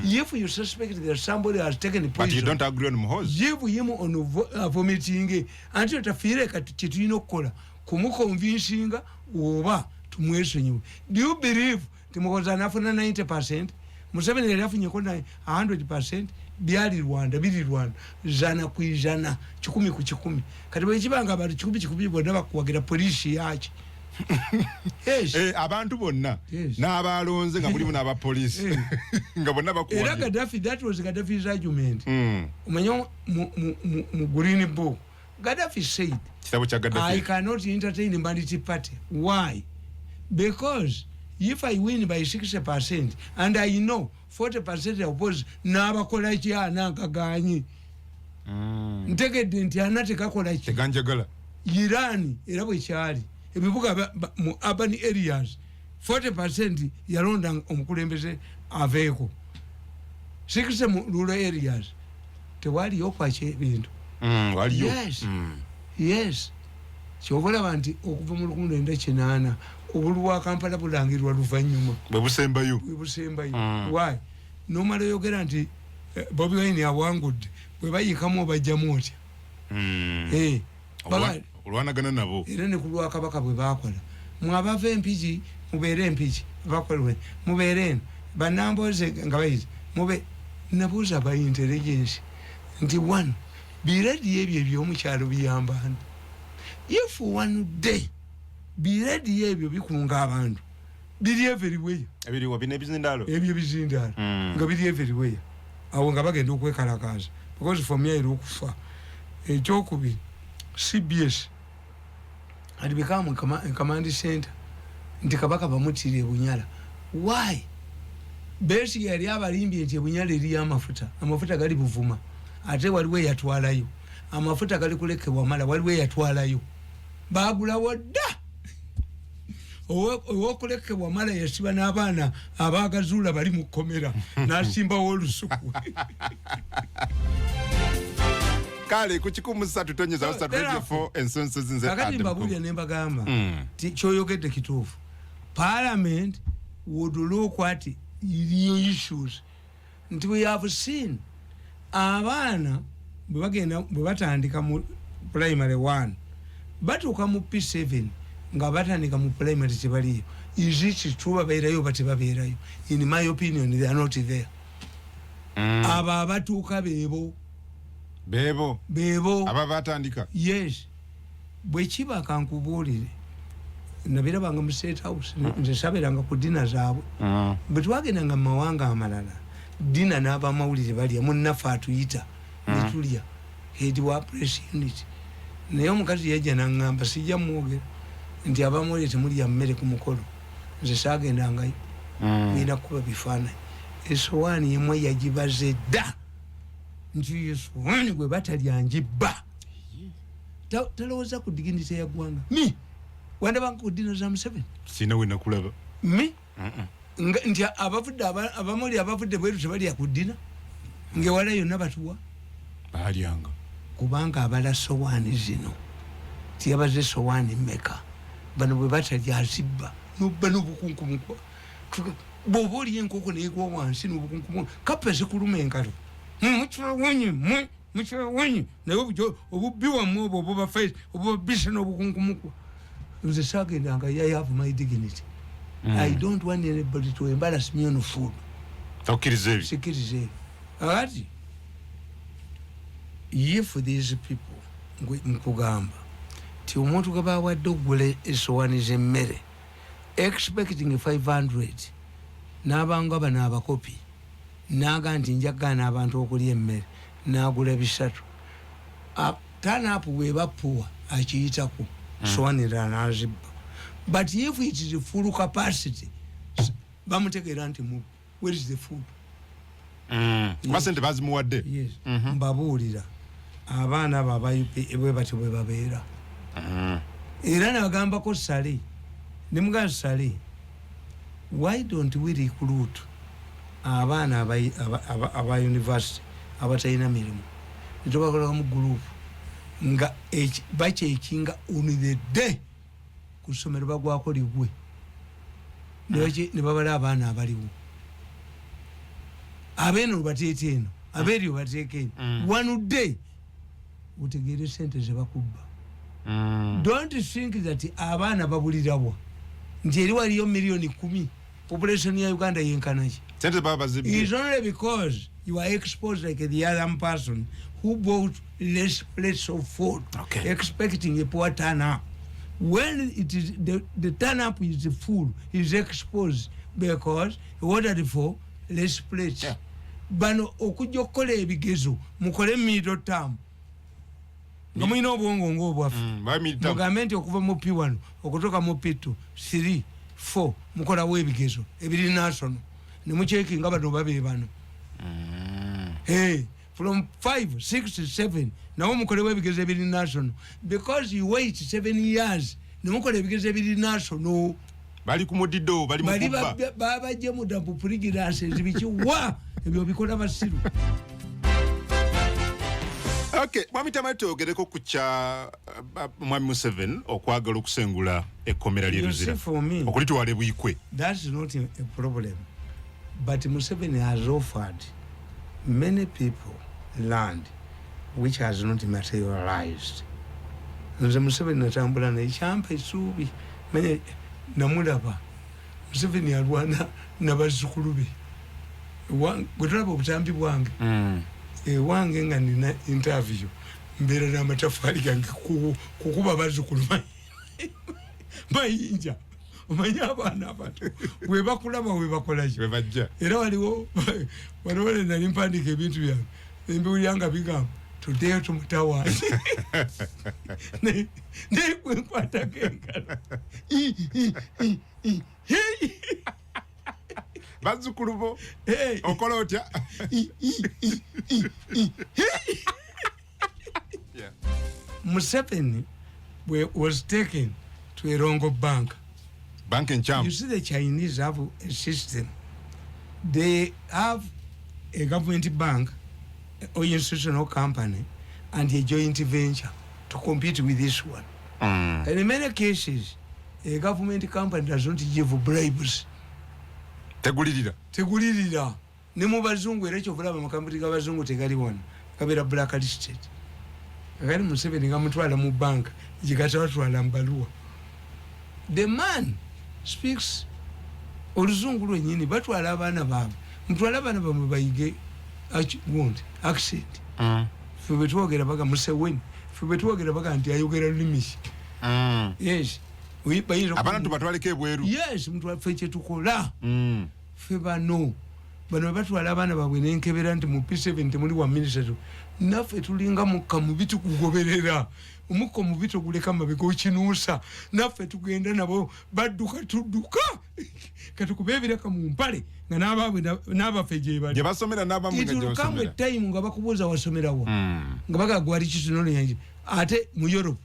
if you suspect that somebody has taken poison but you don't agree on Muhoozi give him on vomiting anti Otafire kati kitulina okukola kumukonvinsinga oba tumwesonyiwe. Do you believe Muhoozi anafuna 90%? Museveni yali afunyeko 100% byali Rwanda zana kuizana 10 ku 10 kati bwe kibanga abantu 10 bonna bakuwagira police yaki yes abantu bonna n'abalonze nga mulimu n'aba police nga bonna bakuwagira era Gaddafi that was Gaddafi's argument umanyo mu green book Gaddafi said I cannot entertain bandit party. Why? Because if I win by 60% and I know 40% oppose n'abakola ki anakaganyi ntegedde nti anatekakola ki teganjagala Iran era bwe kyali ebibuga mu urban areas 40% yalonda omukulembeze aveeko 60 mu rural areas tewaliyo kwache ebintu waliyo yes kyobola nti okuva mu 1998 obulu wa Kampala bulangirwa luvanyuma bwe busembayo why nomala yogera nti Bobby Wine awangudde bwe bayikamu bajjamu otya olwanagana nabo era ne kulwa kabaka bwe bakola mwabava empiki mubeere empiki bakolwe mubeere banamboze nga bayizi mube nabuuza ba intelligence nti one biredi ebyo ebyomukyalo biyambana if one day biredi ebyo bikunga abantu biri everywhere ebiriwa bine bizindalo ebyo bizindalo nga biri everywhere awo nga bagenda okwekalakaza because for me ero okufa ekyokubiri CBS had become a command center nti kabaka bamutire Bunyala. Why? Besi yali abalimbi nti Bunyala eri amafuta gali Buvuma ate waliwe yatwalayo amafuta gali kulekebwa mala waliwe yatwalayo bagula wadda owokulekebwa mala yasiba n'abaana abagazuula bali mu kkomera n'asimbawo olusuku kale ku 13 Radio 4 ensonso zinze akati mbabulya ne mbagamba kyoyogedde kituufu. Parliament would look at your issues nti we have seen abaana bwe batandika mu primary 1 batuuka mu P7 nga batandika mu primary tebaliyo. Is it true babeerayo batebabeerayo? In my opinion they are not there. Aba abatuuka bebo aba batandika yes bwe kiba kankubuulire nabirabanga mu State House nze saberanga ku dina zaabwe bwe twagendanga mu mawanga amalala dina n'abamawulire balya munnafe atuyita ne tulya head wa press unit naye omukazi yajja n'aŋŋamba sijja mwogera nti abamawulire temulya mmere ku mukolo nze saagendangayo ngenda kuba bifaananyi esowaani yemwe yagibaze dda nti esowaani gwe batalya njibba talowooza ku dignity ya ggwanga mi wandabanga ku dina za Museveni sina we nakulaba mi nti abavudde abamuli abavudde bweru tebalya ku dina ngewala yonna batuwa balyanga kubanga abala sowaani zino tiyabaze sowaani mmeka bano bwe batalya azibba nobba n'obukunkumukwa bw'oba olya enkoko neegwa wansi n'obukunkumu kappa zikuluma enkalo mukiwenyi naye obubbi wammwe obwo obubabisa n'obukunkumukwa nze saagendanga I have my dignity. I don't want anybody to embarrass me on food. Sikirize ebyo ati if these people nkugamba ti omuntu gwe bawadde okugula esowaani z'emmere expecting 500 n'abanga bano abakopi n'aga nti njagaana abantu okulya emmere n'agula 3 tanapu bweba puwa akiyitako sowaani n'azibba. But if it is full capacity bamutegeera nti where is the food? Basente bazimuwadde. Yes. Mbabuulira abaana baba bwe bati bwe babeera. Era n'agambako Sale ne mugazi Sale, why don't we recruit abaana aba university abatalina mirimu nitubakola mu group nga bachekinga on the day kusomero bagwako ligwe ne babala abaana abaliwo abeno batete eno aberi bateke one day utegere sente zebakubba don't think that abaana babulirawa njeri waliyo milioni 10 population ya Uganda yenkanachi sente baba zibi is only because you are exposed like the other person who bought less plates of food expecting a poor turn up. When it is the turn up is full, is exposed because he ordered for less plates. Bano okujja okukola ebigezo mukole middle term nga mulina obwongo ng'obwaffe mugambe nti okuva mu P1 okutoka mu P2 3 4 mukolawo ebigezo ebiri national ne mucheki nga bano babe bano from 5 6 7 nawo mukolewo ebigezo ebiri national because you wait 7 years ne mukola ebigezo ebiri national bali kumudiddo bali mukubba babajje mu dampu prigirase zibikiwa ebyo bikola basiru. Okay, mwami Tamale ogereko kucha mwami Museveni okwagala okusengula ekkomera lye Luzira okulitwala bwikwe. That's not a problem, but Museveni has offered many people land which has not materialized. Nze Museveni natambula na ichampa isubi menye namulaba Museveni alwana n'abazzukulu be gwetulaba obutambi bwange wange nga nina interview mbeera n'amatafaali gange kukuba bazzukulu mayinja omanyi abaana abato webakulaba webakolaki era waliwo nali mpandiika ebintu byange nembiwulira nga bigamba tuddeyo tumutawaanye naye kwenkwatako engalo bazzukulu bo okola otya Museveni was taken to a Rongo bank in Cham. You see the Chinese have a system. They have a government bank or institutional company and a joint venture to compete with this one. And in many cases a government company does not give bribes. Tegulirira ne mu bazungu era kyovulaba mu kampuni k'abazungu tegali wano kabera blacklisted. Akali Museveni nga mutwala mu bank jigata watwala mbaluwa. The man speaks oluzungu lwennyini batwala abaana baabwe mutwala abaana bamwe bayige accent fe bwe twogera baga Museveni fe bwe twogera baga nti ayogera lulimi yes abaana tubatwaleko ebweru yes mutwala fe kye tukola fe bano batwala abaana baabwe n'enkebera nti mu P7 temuli wa minister naffe tulinga mukka mu bitu kugoberera omukka mu bitu guleka mabega okinuusa naffe tugenda nabo badduka tudduka katukubebireka mu mpale nga n'abaffe gye bali basomera n'abamu nga gye basomera time nga bakubuuza wasomerawa nga bagagwali kitunole yange ate mu Europe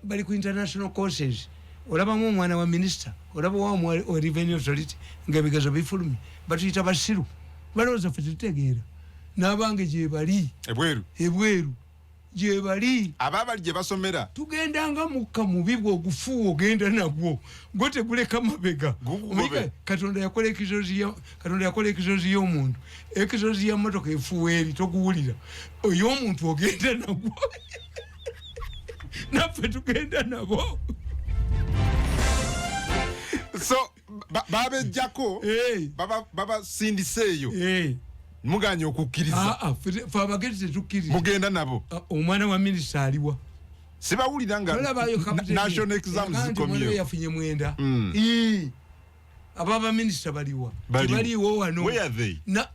bali ku international courses olabamu omwana wa minister olabamu wa revenue authority nga ebigezo bifulumi batuyita basiru balowooza ffe tetutegeera n'abange gye bali ebweru gye bali ababali gye basomera tugendanga mukka mubi bw'ogufuwa ogenda nagwo gwo teguleka mabega katonda yakola ekizozi y'omuntu ekizozi ya motoka efuwa eri toguwulira oy'omuntu ogenda nagwo naffe tugenda nabo so babejjako babasindiseeyo muganya okukkiriza fe abagezi tetukkiriza mugenda nabo omwana wa minisita aliwa sibawulira nga national exams zikomyewo yafunye mwenda ababa minisita baliwa baliwo wano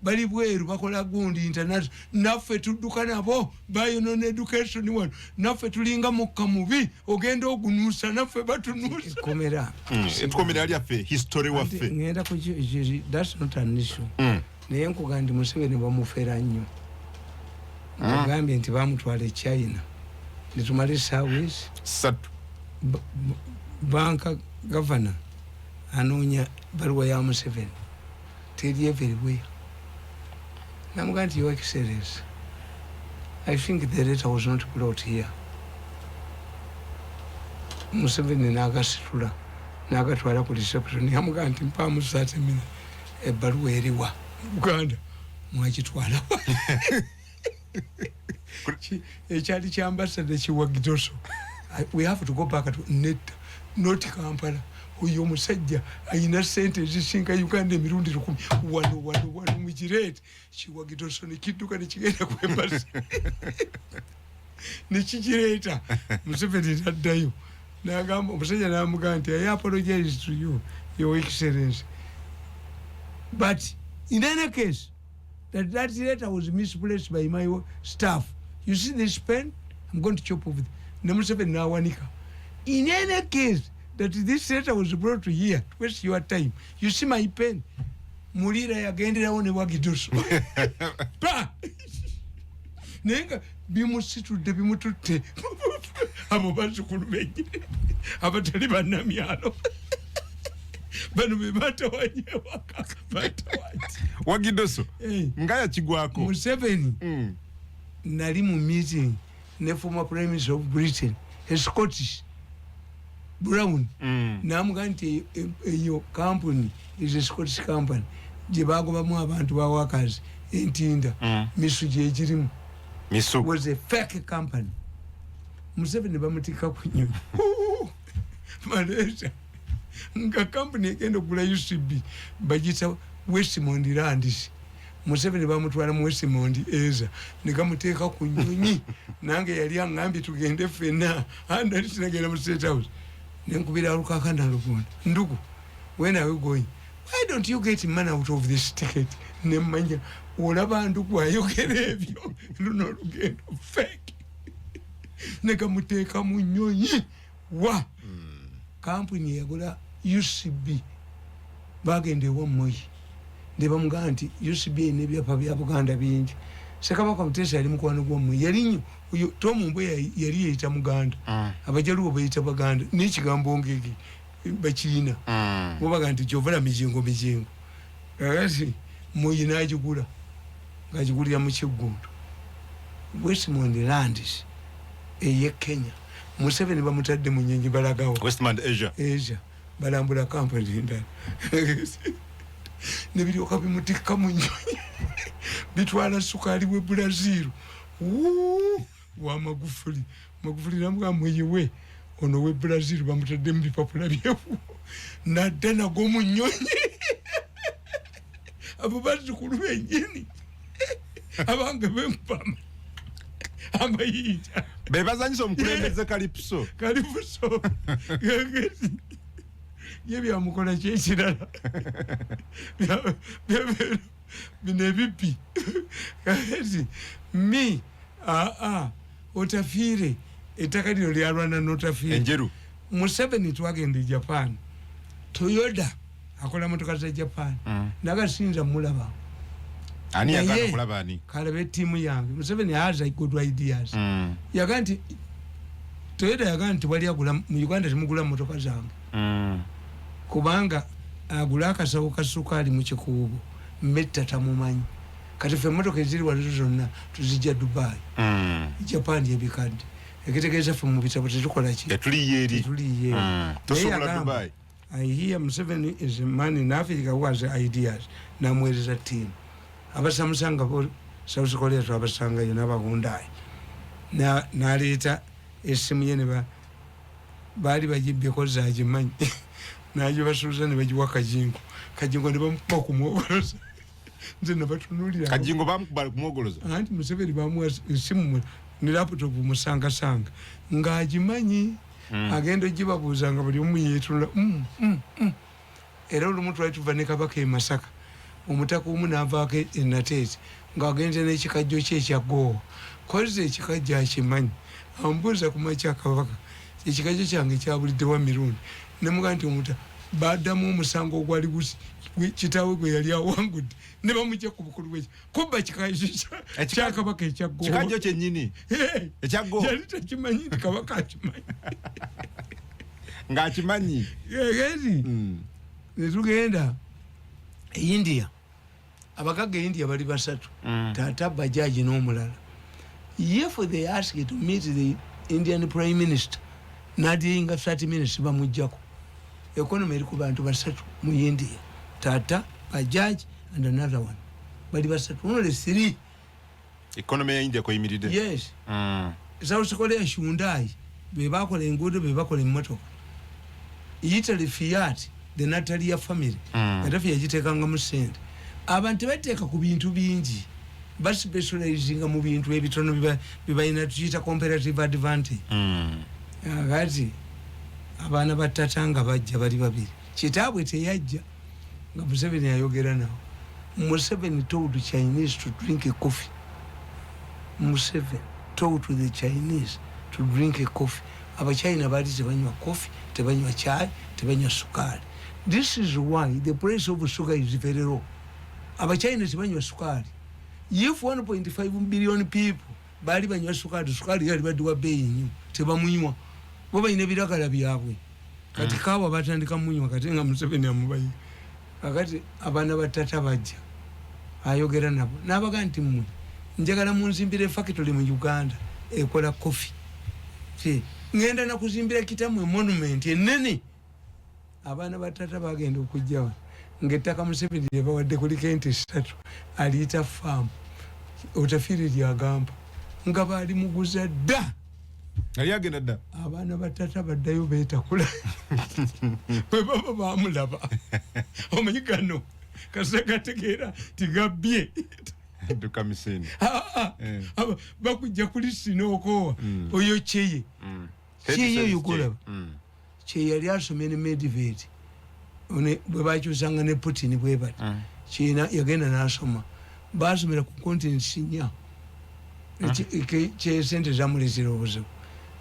bali bweru bakola gundi international naffe tudduka nabo bayonon education wano naffe tulinga mukka mubi ogenda ogunuusa naffe batunuusa ekkomera lyaffe history waffe ngenda ku that's not an issue naye nkuga nti Museveni bamufera nnyo agambye nti bamutwala e China netumala esaawa ezi banka governor anoonya baluwa ya Museveni teri everywhere. Namugamba nti Your Excellency, I think the letter was not brought here. Museveni n'agasitula n'agatwala ku reception yamugamba nti mpaamu 30 minutes ebbaluwa eriwa Uganda mwakitwala ekyali kyambassadde kiwagidoso. We have to go back to NET, not Kampala. Oyo omusajja ayina sente ezisinga Uganda emirundi 10 wano mu Kirete kiwagidoso ne kidduka ne kigenda ku embassy ne kikireeta. Museveni addayo n'agamba omusajja n'amugamba nti I apologize to you, Your Excellency, but in any case that letter was misplaced by my staff. You see this pen? I'm going to chop off it. Museveni n'awanika. In any case that this letter was brought to here, waste your time. You see my pen? Mulira yagenderawo ne wagidoso. Pa! Nenga bimusitudde bimututte. Abo bazzukulu benye abatali bannamyalo. Bano be batawanyewaka batawati wagidoso ngaya kigwako. Museveni nali mu meeting ne former Prime Minister of Britain, a Scottish Brown. Namugamba nti eyo company is a Scottish company gye bagobamu abantu ba workers entinda misu gye girimu. Misu was a fake company. Museveni bamutika ku nnyonyi Malaysia nga company egenda okugula UCB bagita Westmond Landis. Museveni bamutwala mu Westmond eza ne gamuteeka ku nnyonyi nange yali angambye tugende ffenna andi sinagenda mu State House nenkubira Lukaka na Lugonda. Ndugu, when are we going? Why don't you get money out of this ticket? Nemmanya olaba ndugu ayogera ebyo luno lugendo fake negamuteeka mu nnyonyi wa company yagula UCB bagenda ewa Moi ne bamugamba nti UCB n'ebyapa bya Buganda bingi. Ssekabaka Muteesa yali mukwano gwa Moi yali nnyo oyo Tom Mboya yali yeeyita Muganda abajaluwo bayita Baganda n'ekigambo ngege bakiina bobaga nti kyovala mijengo ati Moi n'agigula ng'agigulira mu Kiggundu Westmond Landis eye Kenya. Museveni bamutadde mu nnyonyi balagawo Westmond Asia balambula company ndala ne biryoka bimutikka mu nnyonyi bitwala sukali we Brazil wa Magufuli namugamba mweyewe ono we Brazil bamutadde mu bipapula byefu nadda nago mu nnyonyi abo bazzukulu bennyini abange bempama amayinja bebazanyisa omukulembeze Kalipuso yebyamukola kyekirala bino ebippi kati mi otafiire ettaka lino lyalwana n'otafiire enjeru. Museveni twagenda e Japan, Toyota akola motoka za Japan nagasinza mulaba ani yagala kulaba ani kalabe timu yange. Museveni has a good ideas yaga nti Toyota yaga nti wali agula mu Uganda timugula motoka zange kubanga agula akasawo ka sukali mu kikuubo metta tamumanyi kati ffe motoka eziri walizo zonna tuzijja Dubai Japan yebikadde ekitegeeza ffe mu bitabo tetukola ki tetuliyeeri tosobola Dubai. I hear Museveni is a man in Africa who has ideas namwereza team abasamusanga bo South Korea twabasanga yo n'abahundayi n'aleeta essimu ye ne baali bagibyeko zagimanyi najo basuuza ne bagiwa Kajingo ne bamukuba kumwogoloza nze nabatunuulira Kajingo bamukuba kumwogoloza anti Museveni bamuwa essimu ne laptop musanga ng'agimanyi agenda ogibabuuza nga buli omu yeetunula era olumu twali tuva ne Kabaka e Masaka omutaka omu n'avaako e Nateete ng'agenze n'ekikajjo kye ekya Ggoowa koze ekikajjo akimanyi ambuuza ku makya Kabaka ekikajjo kyange kyabuliddewa Mirundi ne mugamba nti omuta baddamu omusango ogwali kitaawe gwe yali awangudde ne bamujja ku bukulu bwe kubba kikajjo kya Kabaka ekya Ggoowa kikajjo kyennyini ekya Ggoowa yali takimanyi nti Kabaka akimanyi ng'akimanyi ezi netugenda India abakaga India bali basatu tata bajaji n'omulala. If they ask you to meet the Indian Prime Minister nadinga 30 minutes bamujjako. Economy eri ku bantu basatu mu India, tata bajaji and another one bali basatu, only 3. Economy ya India koyimiridde. Yes. South Korea Hyundai bebakola enguudo bebakola emmotoka. Italy Fiat the Natalia family atafi yagitekanga mu sente. Abantu bateeka ku bintu bingi baspecializinga mu bintu ebitono bibayina tuyita comparative advantage. Agati abaana batatanga bajja bali babiri, kitaabwe teyajja nga Museveni ayogera nawo. Museveni told the Chinese to drink a coffee. Museveni told to the Chinese to drink a coffee. Abachina bali tebanywa coffee, tebanywa chai, tebanywa sukari. This is why the price of sugar is very low. Abachina tebanywa sukari. If 1.5 billion people bali banywa sukari, sukari yali baduwa bei nnyo tebamunywa. Bo bayina ebiragala byabwe. Kati kawa batandika munywa kati nga Museveni amubayi. Akati abaana batata bajja ayogera nabo n'abaga nti mmwe njagala munzimbire factory mu Uganda ekola coffee. Ngenda na kuzimbira kitamu monument enene. Abaana batata bagenda okujjawa ng'ettaka Museveni lyebawadde kuli kente 3 aliyita farm Otafiri lya Agamba nga baali muguza dda. Ali agenda dda. Abaana batata baddayo beetakula bwe baba baamulaba omanyi gano kasagategeera tigabbye duka miseni bakujja kuli sinookowa oyo kyeye kyeye yukulaba kye yali asomye ne Medivate bwe bakyusanga ne Putin bwe bati kyina yagenda n'asoma baasomera ku continent 4 kye sente zamulezera obuzibu.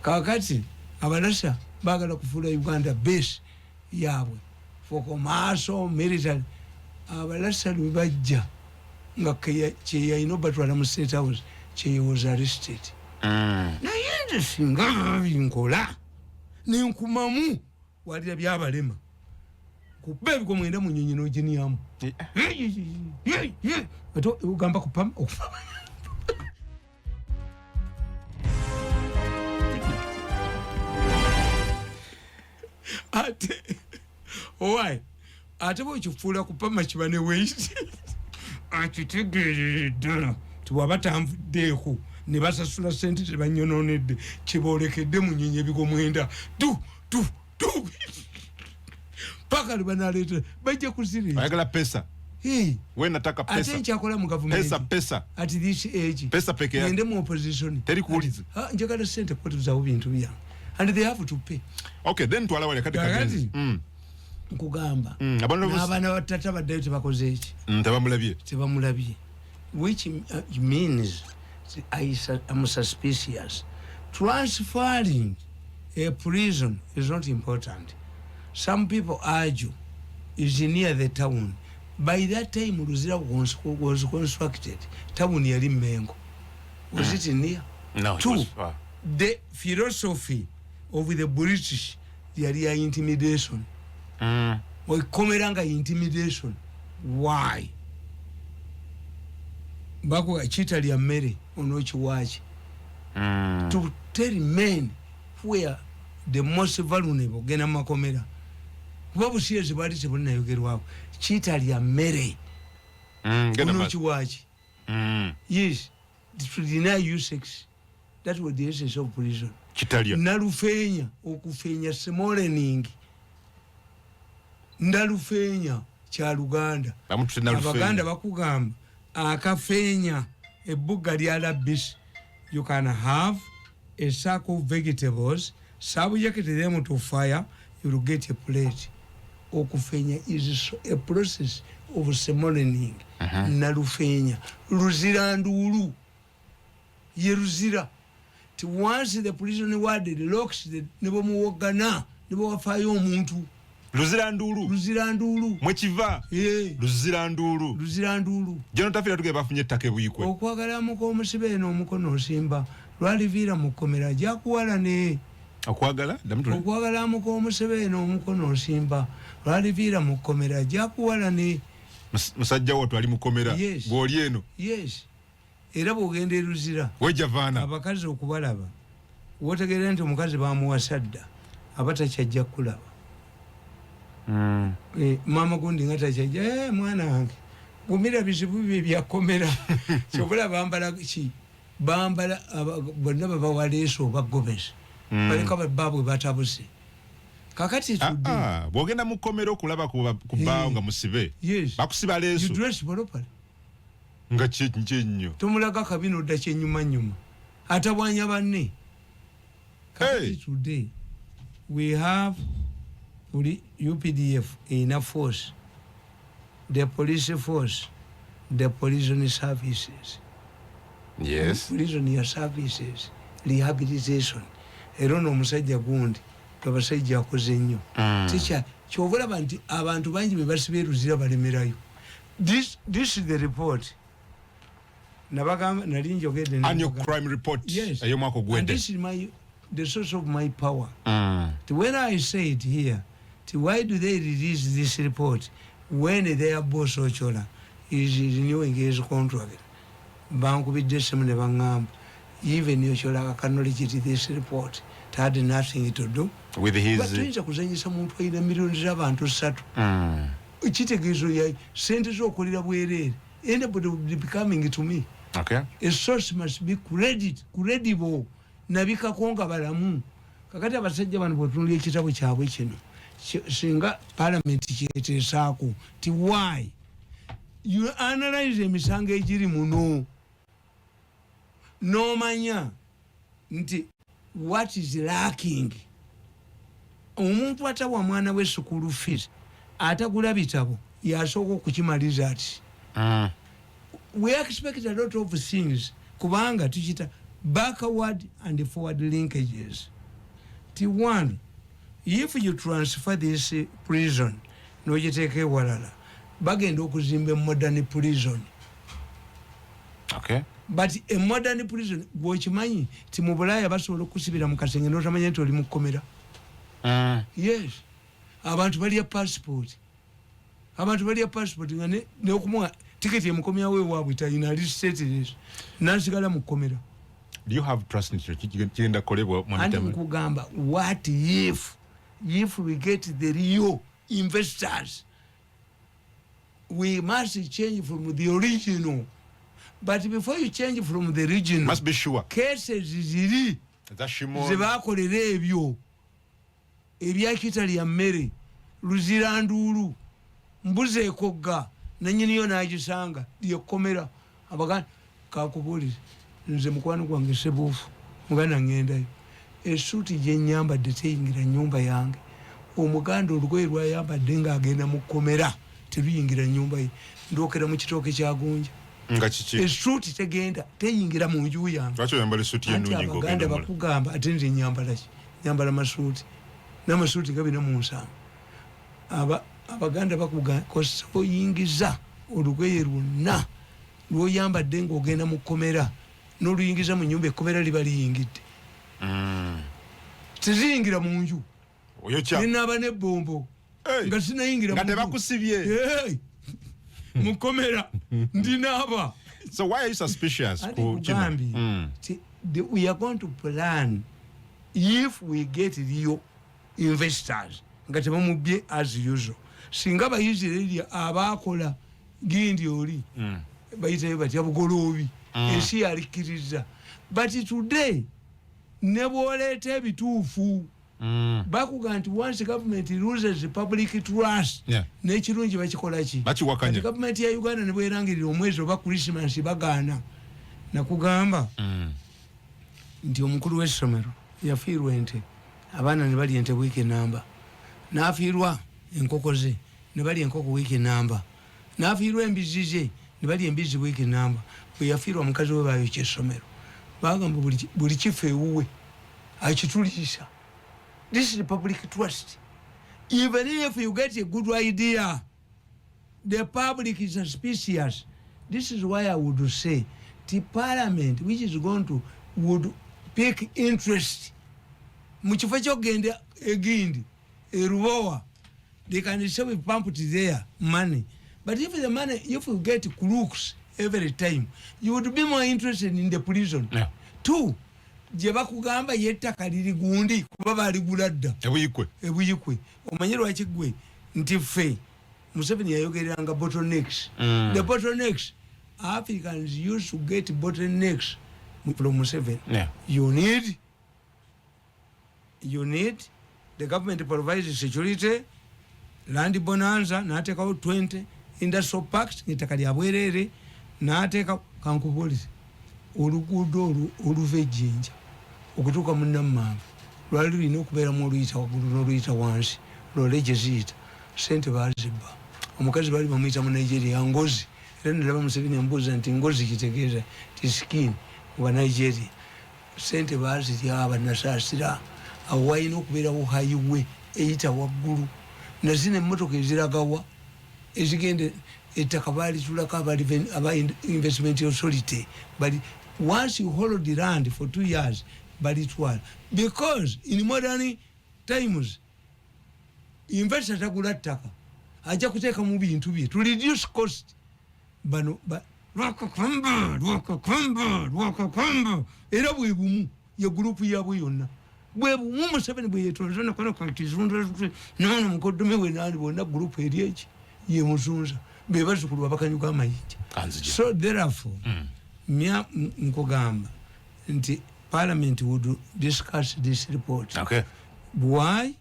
Kakati abalasa bagala kufuula Uganda base yaabwe for commercial military. Abalasa lwe bajja nga kye yayina batwala mu State House kye was arrested. Naye nze singa binkola nenkumamu walira byabalema kuba ebiko mwenda mu nnyonyi n'oginyamu ate ugamba kupama okupama. Ate owai ate bwekifuula kupama kiba ne weisi akitegeerera ddala tiwaba tanvuddeeko ne basasula sente tebanyononedde kiboolekedde mu nnyonyi ebigo mwenda paka libanaleeta bajja kuzirira ayagala pesa. We nataka pesa. Ate nkyakola mu government pesa at this age pesa peke yake ngende mu opposition teri kuuliza njagala sente kwetuzawo bintu byange and they have to pay. Okay, then twala wale kati kagenzi nkugamba n'abaana batata baddayo tebakoze eki tebamulabye which means I'm suspicious. Transferring a prison is not important. Some people argue is near the town. By that time Luzira was constructed. Town yali Mengo. Was it near? No. Two, the philosophy of the British yali intimidation. Komeranga intimidation. Why? Bako achita lya mmere onokiwaaki. To tell men who are the most vulnerable gena makomera. Kuba busiyezi bali tebulinayogerwako. Chita lya mmere onokiwaaki. Yes, to deny you sex. That was the essence of prison. Kitalia. Nalufeenya okufeenya smolening. Ndalufeenya kya Luganda. Abaganda bakugamba akafeenya ebbuga lya labisi. You can have a sack of vegetables, subject them to fire, you will get a plate. Okufeenya is a process of smolening. Nalufeenya. Luzira ndulu. Ye Luzira. Once the prison warded locks the nebomuwogana, nebowafayo omuntu. Luzira ndulu. Mwekiva. Luzira ndulu. Jano tafira tuge bafunye ttaka ebuyikwe. Okwagala muko omusibe n'omukono osimba. Lwaliviira mu kkomera jakuwala ne. okwagala amuko Museveni omukono osimba lwaliviira mu kkomera jakuwala ne musajja wo twali mu kkomera bw'oli eno era bw'ogenda eluzira wejavaana abakazi okubalaba wotegeera nti omukazi bamuwasa dda aba takyajja kulaba maama gundi nga takyajja mwana wange gumira bizibu bye byakkomera kyobula bambala ki bambala bonna baba leeso bagomesi baleka baabwe batabuse kakati tudde bw'ogenda mu kkomera okulaba ku bbaawo nga musibe bakusiba leeso nga kyennyo tomulaga kabino dda kyennyumanyuma atabwanya banne kakati tudde we have UPDF enough force, the police force, the prison services. Yes. Prison services, rehabilitation. Erono omusajja gundi abasajja akoze nnyo. Teacher, kyovula abantu bangi bebasibe LUZIRA balemerayo. This is the report. Nabagamba nali njogedde annual crime report. Yes. Ey'omwaka ogwedde. And this is the source of my power. When I say it here, why do they release this report when their boss Ochola is renewing his contract? Bankubidde essimu ne baŋŋamba even Ochola acknowledged this report. It had nothing to do with his. But tuyinza kuzanyisa muntu alina millions z'abantu 3. Ekitegeezo ya sente z'okolera bwereere. Anybody will be becoming to me. Okay. A source must be credible. Nabikako nga balamu. Kakati abasajja bano bwetunula ekitabo kyabwe kino. Singa Parliament kyeteesaako ti why you analyze emisango egiri muno n'omanya nti what is lacking. Omuntu atawa mwana we school fees atagula bitabo yasooka okukimaliza ati we expect a lot of things kubanga tukita backward and forward linkages. Ti one, if you transfer this prison n'ogiteeka ewalala bagenda okuzimba modern prison. Okay. But a modern prison bw'okimanyi ti mu Bulaaya basobola okusibira mu kasenge n'otamanya nti oli mu kkomera. Yes. Abantu balya passport nga n'okumuwa tiketi emukomyawo ewaabwe talina ali stateless n'asigala mu kkomera. Do you have trust in kigenda kolebwa and nkugamba what if we get the real investors, we must change from the original. But before you change from the original, must be sure cases ziri zebakolera ebyo ebyakitali ya mmere LUZIRA nduulu mbuzi ekogga nanyiniyo n'agisanga lyekkomera abaganda kakubuulire nze mukwano gwange Sebuufu muganda ngendayo essuuti gye nnyambadde teyingira nnyumba yange omuganda olugoye lwayambadde ng'agenda mu kkomera teruyingira nnyumba ye ndookera mu kitooke kya Gonja nga kiki essuuti tegenda teyingira mu nju yange. Lwaki oyambala essuuti y'ennungi ng'ogenda mu bakugamba ate nze nyambala ki nyambala masuuti n'amasuuti gabina mu nsanvu. Abaganda bakugamba kosa oyingiza olugoye lwonna lw'oyambadde ng'ogenda mu kkomera n'oluyingiza mu nnyumba ekkomera liba liyingidde. Teziyingira mu nju ninaaba n'ebbombo nga sinayingira nga tebakusibye mu kkomera ndinaaba. So why are you suspicious? We are going to plan if we get real investors nga tebamubye as usual. Singa Abayisirayiri abaakola gindi oli bayitayo batya bugoloobi ensi yalikkiriza. But today ne bw'oleeta ebituufu bakuga nti once government loses public trust n'ekirungi bakikola ki bakiwakanya. Government ya Uganda ne bwerangirira omwezi oba Christmas bagaana. Nakugamba nti omukulu w'essomero yafiirwa ente abaana ne balya ente wiiki namba n'afiirwa enkoko ze ne balya enkoko wiiki namba n'afiirwa embizi ze ne balya embizi wiiki namba. Bwe yafiirwa mukazi we baayokya essomero bagamba buli kifa ewuwe akituliisa. This is the public trust. Even if you get a good idea, the public is suspicious. This is why I would say the Parliament, which is going to would take interest Mukifo ky'ogenda egindi LUBOWA, they can say we pump it there money, but if the money, if you get crooks every time, you would be more interested in the prison. Yeah. Two, gye bakugamba yettaka liri gundi kuba baligula dda ebuyikwe omanyi lwaki gwe nti ffe Museveni yayogeranga bottlenecks. The bottlenecks, Africans used to get bottlenecks from Museveni. Yeah. You need the government provides security, land bonanza, natekawo 20 industrial parks ng'ettaka lya bwerere, nateka kankubulize oluguudo oluva ejjinja okutuuka mu Nammamba lwali lulina okubeeramu oluyita waggulu n'oluyita wansi lwolege ziyita sente baazibba. Omukazi baali bamuyita mu Nigeria Ngozi, era nalaba Museveni amubuuza nti Ngozi kitegeeza ti skin wa Nigeria. Sente baazirya abanasaasira awo walina okubeerawo highway eyita waggulu nazino emmotoka eziragawa ezigende ettaka baalitulako aba investment authority bali once you hold the land for 2 years balitwala, because in modern times investor tagula ttaka ajja kuteeka mu bintu bye to reduce cost. Bano lwakakwamba era bwe bumu ye gurupu yabwe yonna bwe bumu Museveni bwe yetonzana kono kakizunda nono mukodome we nali bonna gurupu eri eki ye muzunza be bazukulu babakanyuka amayinja. So therefore nkugamba nti Parliament would discuss this report. Okay. Why?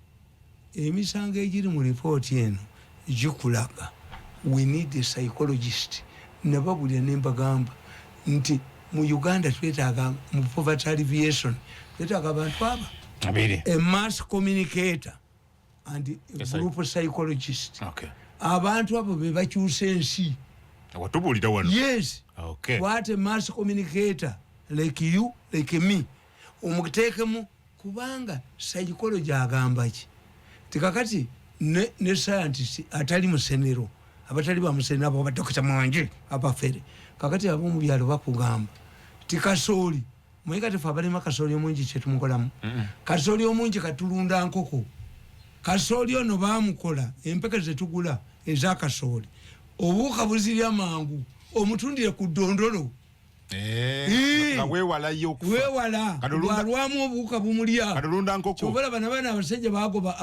Emisango egiri mu report eno gikulaga we need a psychologist. Nababulya nembagamba nti mu Uganda twetaaga mu poverty alleviation twetaaga abantu aba a mass communicator and a group psychologist. Okay. Abantu abo be bakyusa ensi. Watubulira wano. Yes. Okay. What a mass communicator like you, like me. Omuteekemu kubanga psychology agamba ki. Tikakati ne scientist atali musenero abatali ba musenero abo Dr. Mwanje abafere. Kakati abo mu byalo bakugamba. Tikasooli. Mwikati fa balima kasooli omungi kyetumukolamu. Kasooli omungi katulunda nkoko. Kasooli ono baamukola empeke zetugula eza kasooli. Obuuka buzirya mangu omutundire ku ddondolo. Weewala yokufa. Weewala. Lwamu obuuka bumulya. Katulunda nkoko. Kyobola bana abasajja bagoba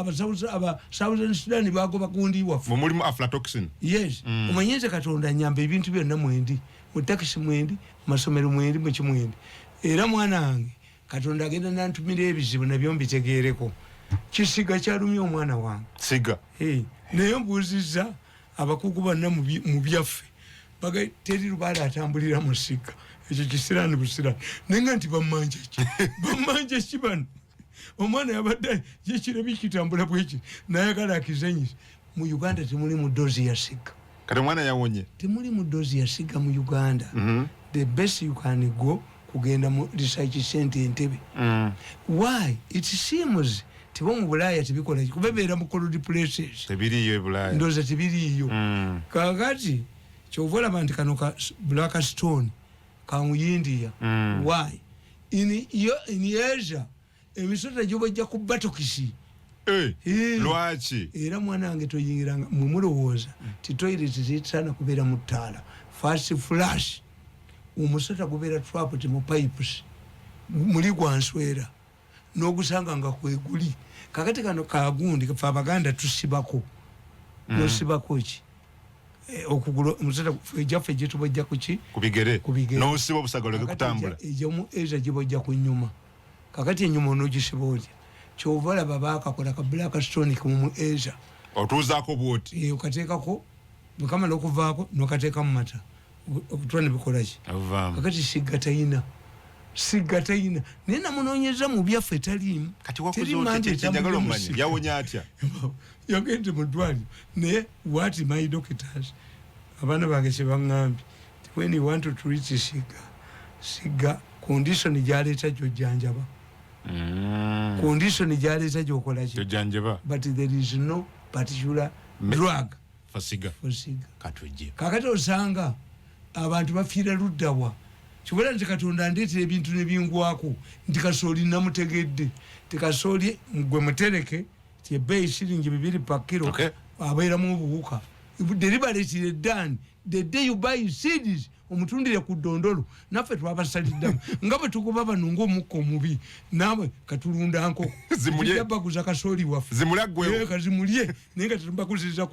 Southern Sudan bagoba gundi waffe. Mulimu aflatoxin. Yes. Omanyeze Katonda nyamba ebintu byonna mwendi. Mu taxi mwendi, masomero mwendi, mu kimwendi. Era mwana wange Katonda agenda nantumira ebizibu nabyo mbitegeereko. Kisiga kyalumya omwana wange. Siga. Naye mbuuzizza abakugu bonna mu byaffe baga teri Lubaale atambulira mu Siga. Ekyo kisirani busirani nenga nti bamanje ki bano omwana yabadde yekirabi kitambula bweki nayagala akizenyisa. Mu Uganda temuli mu dozi ya Siga. Kati mwana yawonye. Temuli mu dozi ya Siga mu Uganda. The best you can go kugenda mu research center Entebbe. Why? It seems tibo mu Bulaaya tebikola kubebeera mu cold places. Tebiriyo e Bulaaya. Ndoza tebiriyo. Kakati kyovola bantu kano ka Black Stone ka mu India. Why? In Asia emisota gyobajja ku batokisi. Lwaki? Era mwana wange toyingiranga mu mulowooza ti toilet zitana kubeera mu ttaala. Fast flash omusota gubeera trapped mu pipes muli gwanswera n'ogusanga nga kweguli. Kakati kano kagundi kafa Abaganda tusibako nosibako ki okugula omusota ejjaffe gyetubajja kuki kubigere n'osiba obusagalo gekutambula ejjamu eza gibajja ku nnyuma. Kakati ennyuma onogisiba otya kyova laba baakakola ka Black Stone mu Asia otuuzaako bwoti okateekako mukamala okuvaako nokateeka mu mata okutwa ne bikolaki. Kakati Siga tayina naye namunoonyeza mu byaffe taliimu. Kati wakuzokyejagala omanyi yawonya atya? Yagende mu ddwaliro naye what my doctors abaana bange kye baŋŋambye when you want to treat Siga condition gyaleeta gyojjanjaba. Condition gyaleeta gyokola ki? Gyojjanjaba. But there is no particular drug for Siga. Kakati osanga abantu bafiira luddawa kibula nti Katonda andeetera ebintu ne bingwako nti kasooli namutegedde tekasooli gwe mutereke ti ebbeeyi shilingi 2 per kilo abeeramu obuwuka deliberately done the day you buy seeds omutundire ku ddondolo naffe twabasaliddamu nga bwe tugoba bano ng'omukka omubi nawe katulunda nkoko zimulye baguza kasooli waffe zimulye naye nga tetumbaguziza